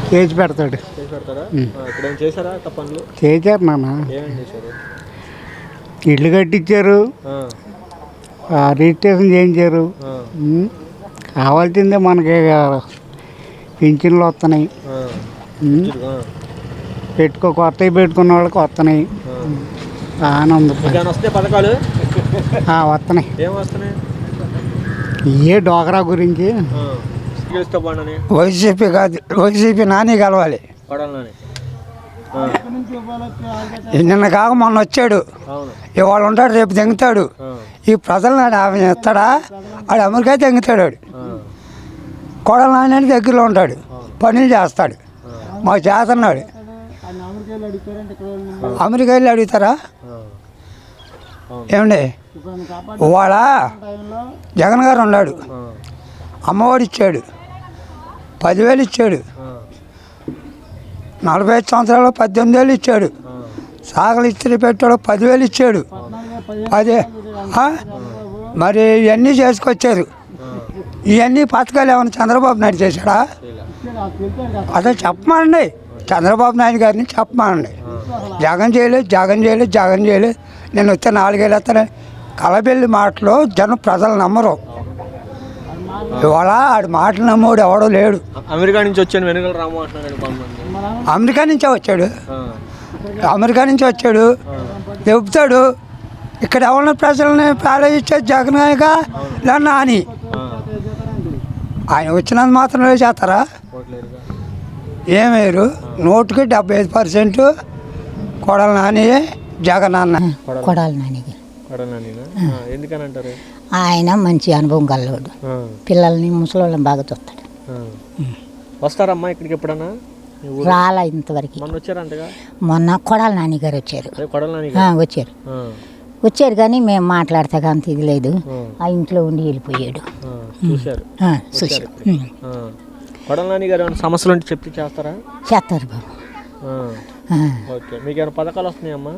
చేసి పెడతాడు. ఇక్కడ చేశారా పనులు? చేశారు నాన్న. ఏమేమి చేశారు? ఇల్లు కట్టించారు, రిజిస్ట్రేషన్ చేయించారు. కావాల్సిందే మనకి పింఛన్లు వస్తున్నాయి. కొత్తవి పెట్టుకున్న వాళ్ళకి వస్తున్నాయి. ఆనందం పథకాలు వస్తున్నాయి. ఏమొస్తున్నాయి? ఏ డోకరా గురించి వైసీపీ కాదు, వైసీపీ నాని కలవాలి. నిన్న కాక మొన్న వచ్చాడు, ఇవాళ ఉంటాడు, రేపు తెంగుతాడు. ఈ ప్రజలను ఆమె ఇస్తాడా? వాడు అమెరికా తెంగుతాడు. కొడల నాని దగ్గరలో ఉంటాడు, పనులు చేస్తాడు, మాకు చేస్తున్నాడు. అమెరికా వెళ్ళి అడుగుతారా ఏమండి? వాళ్ళ జగన్ గారు ఉన్నాడు, అమ్మఒడి ఇచ్చాడు, 10,000 ఇచ్చాడు. 45 సంవత్సరాలు 18,000 ఇచ్చాడు. సాగలు ఇస్త్రీ పెట్టాడు, 10,000 ఇచ్చాడు. మరి ఇవన్నీ చేసుకొచ్చారు. ఇవన్నీ పథకాలు ఏమైనా చంద్రబాబు నాయుడు చేశాడా? అదే చెప్పమానండి, చంద్రబాబు నాయుడు గారిని చెప్పమానండి. జగన్ చేయలేదు జగన్ చేయలేదు జగన్ చేయలేదు నేను వచ్చే 4 ఏళ్ళు వస్తాను కలబెల్లి మాటలు జనం ప్రజలు నమ్మరు. ఇవాళ ఆడి మాటలు నమ్మోడు ఎవడో లేడు. అమెరికా నుంచి వచ్చాను వెనుగల రాము అంటున్నాడు కొంతమంది. అమెరికా నుంచే వచ్చాడు, అమెరికా నుంచి వచ్చాడు చెబుతాడు. ఇక్కడ ఎవరిన ప్రజల్ని పాలించేది జగన్ గానిక లేదా నాని. ఆయన వచ్చినంత మాత్రం చేస్తారా? ఏమేరు 100% కొడాల నాని జగన్ అన్న. కొడాల నానికి ఎందుకని అంటారు? ఆయన మంచి అనుభవం గలవాడు, పిల్లల్ని ముసలోళ్ళని బాగా చూస్తాడు. వస్తారమ్మా ఇక్కడికి ఎప్పుడన్నా? రాలా ఇంతవరకు. మొన్న వచ్చారంటగా? మొన్న కొడాల నాని గారు వచ్చారు. వచ్చారు కానీ మేము మాట్లాడతా అంత ఇది లేదు. ఆ ఇంట్లో ఉండి వెళ్ళిపోయాడు. చూశారు. కొడాల నాని గారు ఏమైనా సమస్యలు ఉంటే చెప్తే చేస్తారా? చేస్తారు బాబు. ఓకే, మీకు ఏమైనా పథకాలు వస్తున్నాయమ్మా?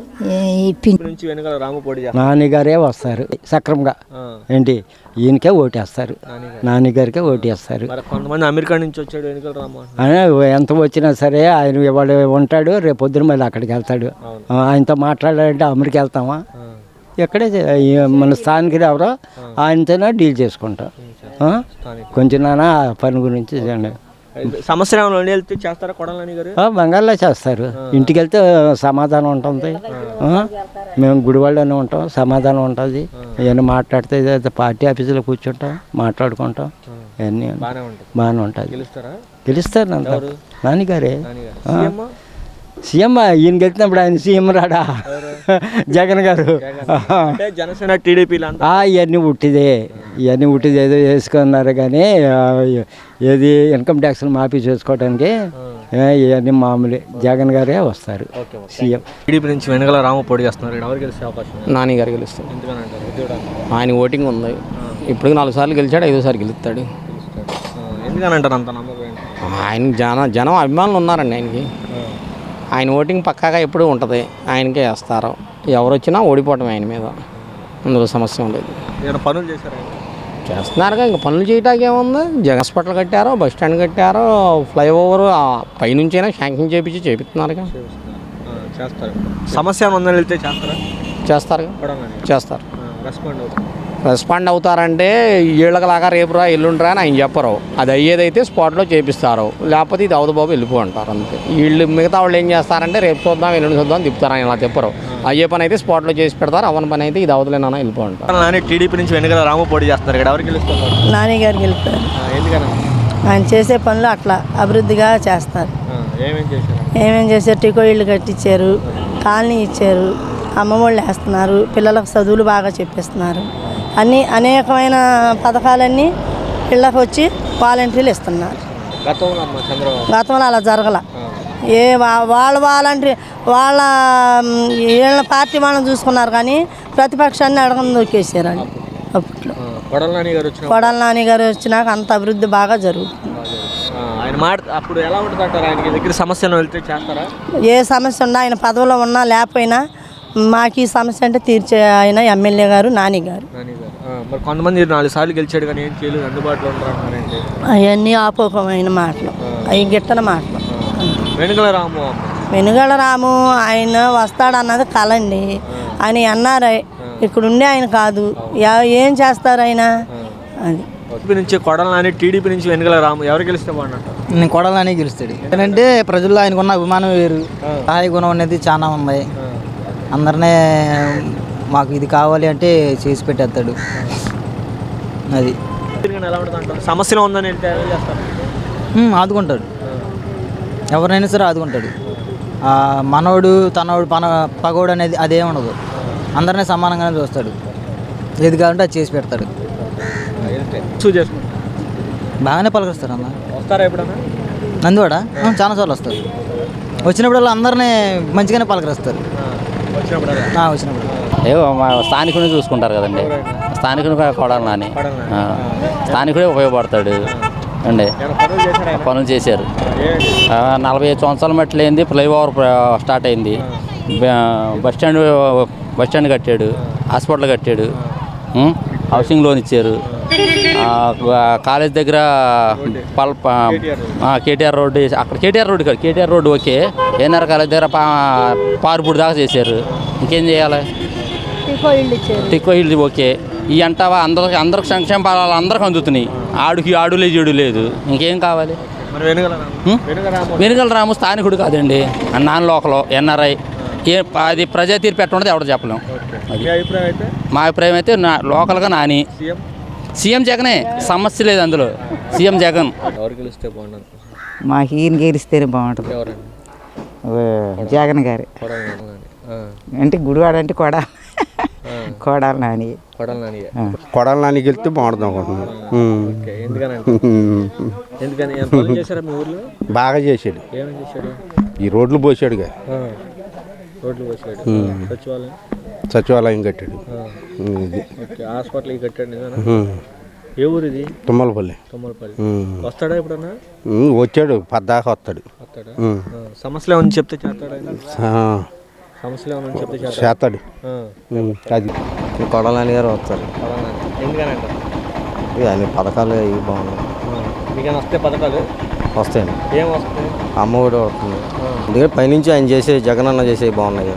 నుంచి వెనుకల రాము పోటీ చేస్తారు. నాన్నగారే వస్తారు సక్రమంగా. ఏంటి ఈయనకే ఓటేస్తారు, నాన్నగారికే ఓటేస్తారు. కొంతమంది అమెరికా నుంచి వచ్చాడు వెనుకల రాము ఎంత వచ్చినా సరే ఆయన ఇవాళ ఉంటాడు, రేపు పొద్దున మళ్ళీ అక్కడికి వెళ్తాడు. ఆయనతో మాట్లాడాలంటే అమెరికా వెళ్తామా? ఎక్కడే మన స్థానికులు ఎవరో ఆయనతోనే డీల్ చేసుకుంటాం. కొంచెం నాన్న పని గురించి సమస్య వెళ్తే చేస్తారా కొడాల నాని గారు? బంగాల్లో చేస్తారు. ఇంటికి వెళ్తే సమాధానం ఉంటుంది. మేము గుడివాళ్ళనే ఉంటాం, సమాధానం ఉంటుంది. ఇవన్నీ మాట్లాడితే పార్టీ ఆఫీసులో కూర్చుంటాం, మాట్లాడుకుంటాం. ఇవన్నీ బాగానే ఉంటుంది. గెలుస్తారు నాన్నగారే. సీఎం ఈయన గెలిచినప్పుడు ఆయన సీఎం రాడా? జగన్ గారు. జనసేన టీడీపీ ఇవన్నీ ఉట్టిదే, ఇవన్నీ ఉట్టిది ఏదో వేసుకున్నారు కానీ ఏది ఇన్కమ్ ట్యాక్స్లు మాఫీ చేసుకోవడానికి ఇవన్నీ మామూలే. జగన్ గారే వస్తారు సీఎం. టీడీపీ నుంచి వెనుకల రాము పోటీ చేస్తున్నారు. ఎవరు గెలిచే అవకాశం? నాని గారు గెలుస్తారు. ఆయన ఓటింగ్ ఉంది. ఇప్పుడు 4 సార్లు గెలిచాడు, 5వ సారి గెలుస్తాడు. ఎందుకనంటారు అంత నమ్మకం? ఆయన జనం అభిమానులు ఉన్నారండి ఆయనకి. ఆయన ఓటింగ్ పక్కాగా ఎప్పుడూ ఉంటుంది, ఆయనకే వేస్తారు. ఎవరు వచ్చినా ఓడిపోవటం ఆయన మీద, అందులో సమస్య ఉండదు. పనులు చేశారు చేస్తున్నారుగా, ఇంకా పనులు చేయటానికి ఏముంది? జగన్ హాస్పిటల్ కట్టారో, బస్ స్టాండ్ కట్టారో, ఫ్లైఓవర్ పైనుంచైనా శాంక్షన్ చేపిస్తున్నారుగా. చేస్తారు. సమస్య ఉందని వెళ్తే చేస్తారు. చేస్తారు. రెస్పాండ్ అవుతారంటే వీళ్ళకలాగా రేపురా ఎల్లుండ్రా అని ఆయన చెప్పరు. అది అయ్యేదైతే స్పాట్లో చేపిస్తారు, లేకపోతే ఇది అవదు బాబు వెళ్ళిపో అంటారు అంతే. వీళ్ళు మిగతా వాళ్ళు ఏం చేస్తారంటే రేపు చూద్దాం ఎల్లుండి చూద్దాం తిప్పుతారు. ఆయన అలా చెప్పరు. అయ్యే పని అయితే స్పాట్లో చేసి పెడతారు, అవన్న పని అయితే ఇది అవదులేనా వెళ్ళిపో అంటారు. నాని టీడీపీ నుంచి వెనుకల రాము పోటీ చేస్తారు. ఇక్కడ ఎవరికి గెలుస్తారు? నాని గారు గెలుస్తారు. ఎందుకని? ఆయన చేసే పనులు అట్లా అభివృద్ధిగా చేస్తారు. ఏమేం చేశారు? టీకో ఇళ్ళు కట్టించారు, కాలనీ ఇచ్చారు, అమ్మఒళ్ళు వేస్తున్నారు, పిల్లలకు చదువులు బాగా చెప్పిస్తున్నారు. అన్ని అనేకమైన పథకాలన్నీ పిల్లలకు వచ్చి వాలంటీర్లు ఇస్తున్నారు. గతంలో అలా జరగల. వాళ్ళ వాలంటీర్ వాళ్ళ వీళ్ళ పార్టీ వాళ్ళని చూసుకున్నారు కానీ ప్రతిపక్షాన్ని అడగని దొక్కేసారు అని. అప్పట్లో కొడాల నాని గారు వచ్చినాక అంత అభివృద్ధి బాగా జరుగుతుంది. అప్పుడు ఎలా ఉంటుంది అంటారు? ఆయన దగ్గర సమస్యలు వెళ్తే చేస్తారా? ఏ సమస్య ఉన్నా ఆయన పదవిలో ఉన్నా లేకపోయినా మాకు ఈ సమస్య అంటే తీర్చే ఆయన ఎమ్మెల్యే గారు నాని గారు. మరి కొంతమంది 4 సార్లు గెలిచాడు కానీ ఏం చేయలేదు, అందుబాటులో ఉంటారంటారండి. అవన్నీ ఆపోకమైన మాటలు, అవి గిట్టన మాటలు. వెనుగల రాము ఆయన వస్తాడన్నది కలండి. ఆయన ఎన్ఆర్ఐ, ఇక్కడ ఉండే ఆయన కాదు. ఏం చేస్తారు ఆయన? అది నుంచి కొడాల నాని, టీడీపీ నుంచి వెనుకల రాము ఎవరు గెలిస్తే బాగుంటారు? నేను కొడాల నాని గెలుస్తాడు. ఏంటంటే ప్రజల్లో ఆయనకున్న అభిమానం వేరు, సహాయ గుణం అనేది చాలా ఉంది. అందరినీ మాకు ఇది కావాలి అంటే చేసి పెట్టేస్తాడు. అది సమస్యలు ఉందని ఆదుకుంటాడు. ఎవరినైనా సరే ఆదుకుంటాడు. మనోడు తనోడు పగోడు అనేది అదే ఉండదు. అందరినీ సమానంగానే చూస్తాడు. ఏది కావాలంటే అది చేసి పెడతాడు. బాగానే పలకరిస్తాడు అన్న. వస్తారా ఎప్పుడన్నా? నందివాడ చాలాసార్లు వస్తారు. వచ్చినప్పుడల్లా అందరినీ మంచిగానే పలకరిస్తారు. వచ్చినప్పుడు ఏవో మా స్థానికుడిని చూసుకుంటారు కదండి. స్థానికుని కొడాలి నాని, స్థానికుడే ఉపయోగపడతాడు అండి. పనులు చేశారు. 45 సంవత్సరాల మట్టిలేంది ఫ్లైఓవర్ స్టార్ట్ అయింది. బస్ స్టాండ్ కట్టాడు, హాస్పిటల్ కట్టాడు, హౌసింగ్ లోన్ ఇచ్చారు. కాలేజ్ దగ్గర కేటీఆర్ రోడ్డు అక్కడ KTR road okay. ANR college దగ్గర పారుపూడి దాకా చేశారు. ఇంకేం చేయాలి? టిక్కో ఇల్లు ఓకే. ఈ అంటావా అందరికి సంక్షేమ ఫలాలు అందరికి అందుతున్నాయి. ఆడు లేదు చెడు లేదు. ఇంకేం కావాలి? వెనుగల రాము స్థానికుడు కాదండి, నాన్ లోకల్ ఎన్ఆర్ఐ. అది ప్రజా తీర్పు పెట్టఉండదు ఎవరు చెప్పలేం. మా అభిప్రాయం అయితే లోకల్గా నాని. సీఎం జగనే, సమస్య లేదు అందులో. సీఎం జగన్. మాకు ఈయన గెలిస్తేనే బాగుంటుంది. జగన్ గారు అంటే గుడివాడ అంటే కొడాలి నాని. కొడాలి నాని గెలిస్తే బాగుంటుంది అనుకుంటున్నాను. బాగా చేశాడు. ఈ రోడ్లు పోసాడుగా, సచివాలయం కట్టాడు. హాస్పిటల్ కట్టాడు. ఏ ఊరు ఇది? తుమ్మలపల్లి. వస్తాడా ఎప్పుడన్నా? వచ్చాడు, పద్దాకా వస్తాడు. సమస్యలు ఏమని చెప్తే చేస్తాడు. సమస్యలు ఏమని చెప్తే చేస్తాడు. అది కొడాలని గారు వస్తారు. ఎందుకనంట? అన్ని పథకాలు ఇవి బాగున్నాయి. మీకైనా వస్తే పథకాలు వస్తాయండి. ఏం వస్తాయి? అమ్మ ఒడి వస్తుంది. ఎందుకంటే పైనుంచి ఆయన చేసే జగన్ అన్న చేసేవి బాగున్నాయి.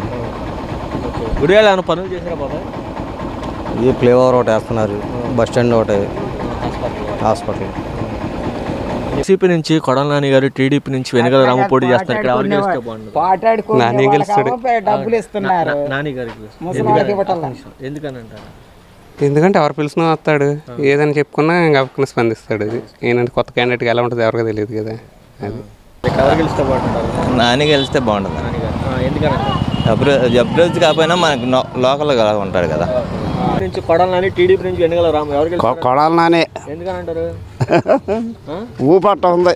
గుడివాడ ఏమైనా పనులు చేసారా బాబా? ఇది ఫ్లేవర్ ఒకటి వేస్తున్నారు, బస్ స్టాండ్ ఒకటి, హాస్పిటల్. వైసీపీ నుంచి కొడాలి నాని గారు, టీడీపీ నుంచి వెనుగల రాము పోటీ చేస్తారు. ఇక్కడ ఎవరు గెలిస్తే బాగుంటుంది? నాని గెలుస్తాడు. డబ్బులు ఇస్తున్నారు నాని గారికి. ఎందుకనంటారు? ఎందుకంటే ఎవరు పిలిచినా వస్తాడు, ఏదని చెప్పుకున్నా గబుక్కున స్పందిస్తాడు. అది ఏంటంటే కొత్త క్యాండిడేట్కి ఎలా ఉంటుందో ఎవరికి తెలియదు కదా. అది ఎవరు గెలిస్తే బాగుంటుంది? నాని గెలిస్తే బాగుంటుంది. ఎందుకనంటారు? అభివృద్ధి కాకపోయినా మనకు లోకల్గా ఉంటాడు కదా. నుంచి కొడాలి నాని, టీడీపీ నుంచి వెనుగల రాము ఎవరు గెలుస్తారు? కొడాలి నానే. ఎందుకనంటారు? ఊపట్ట ఉంది.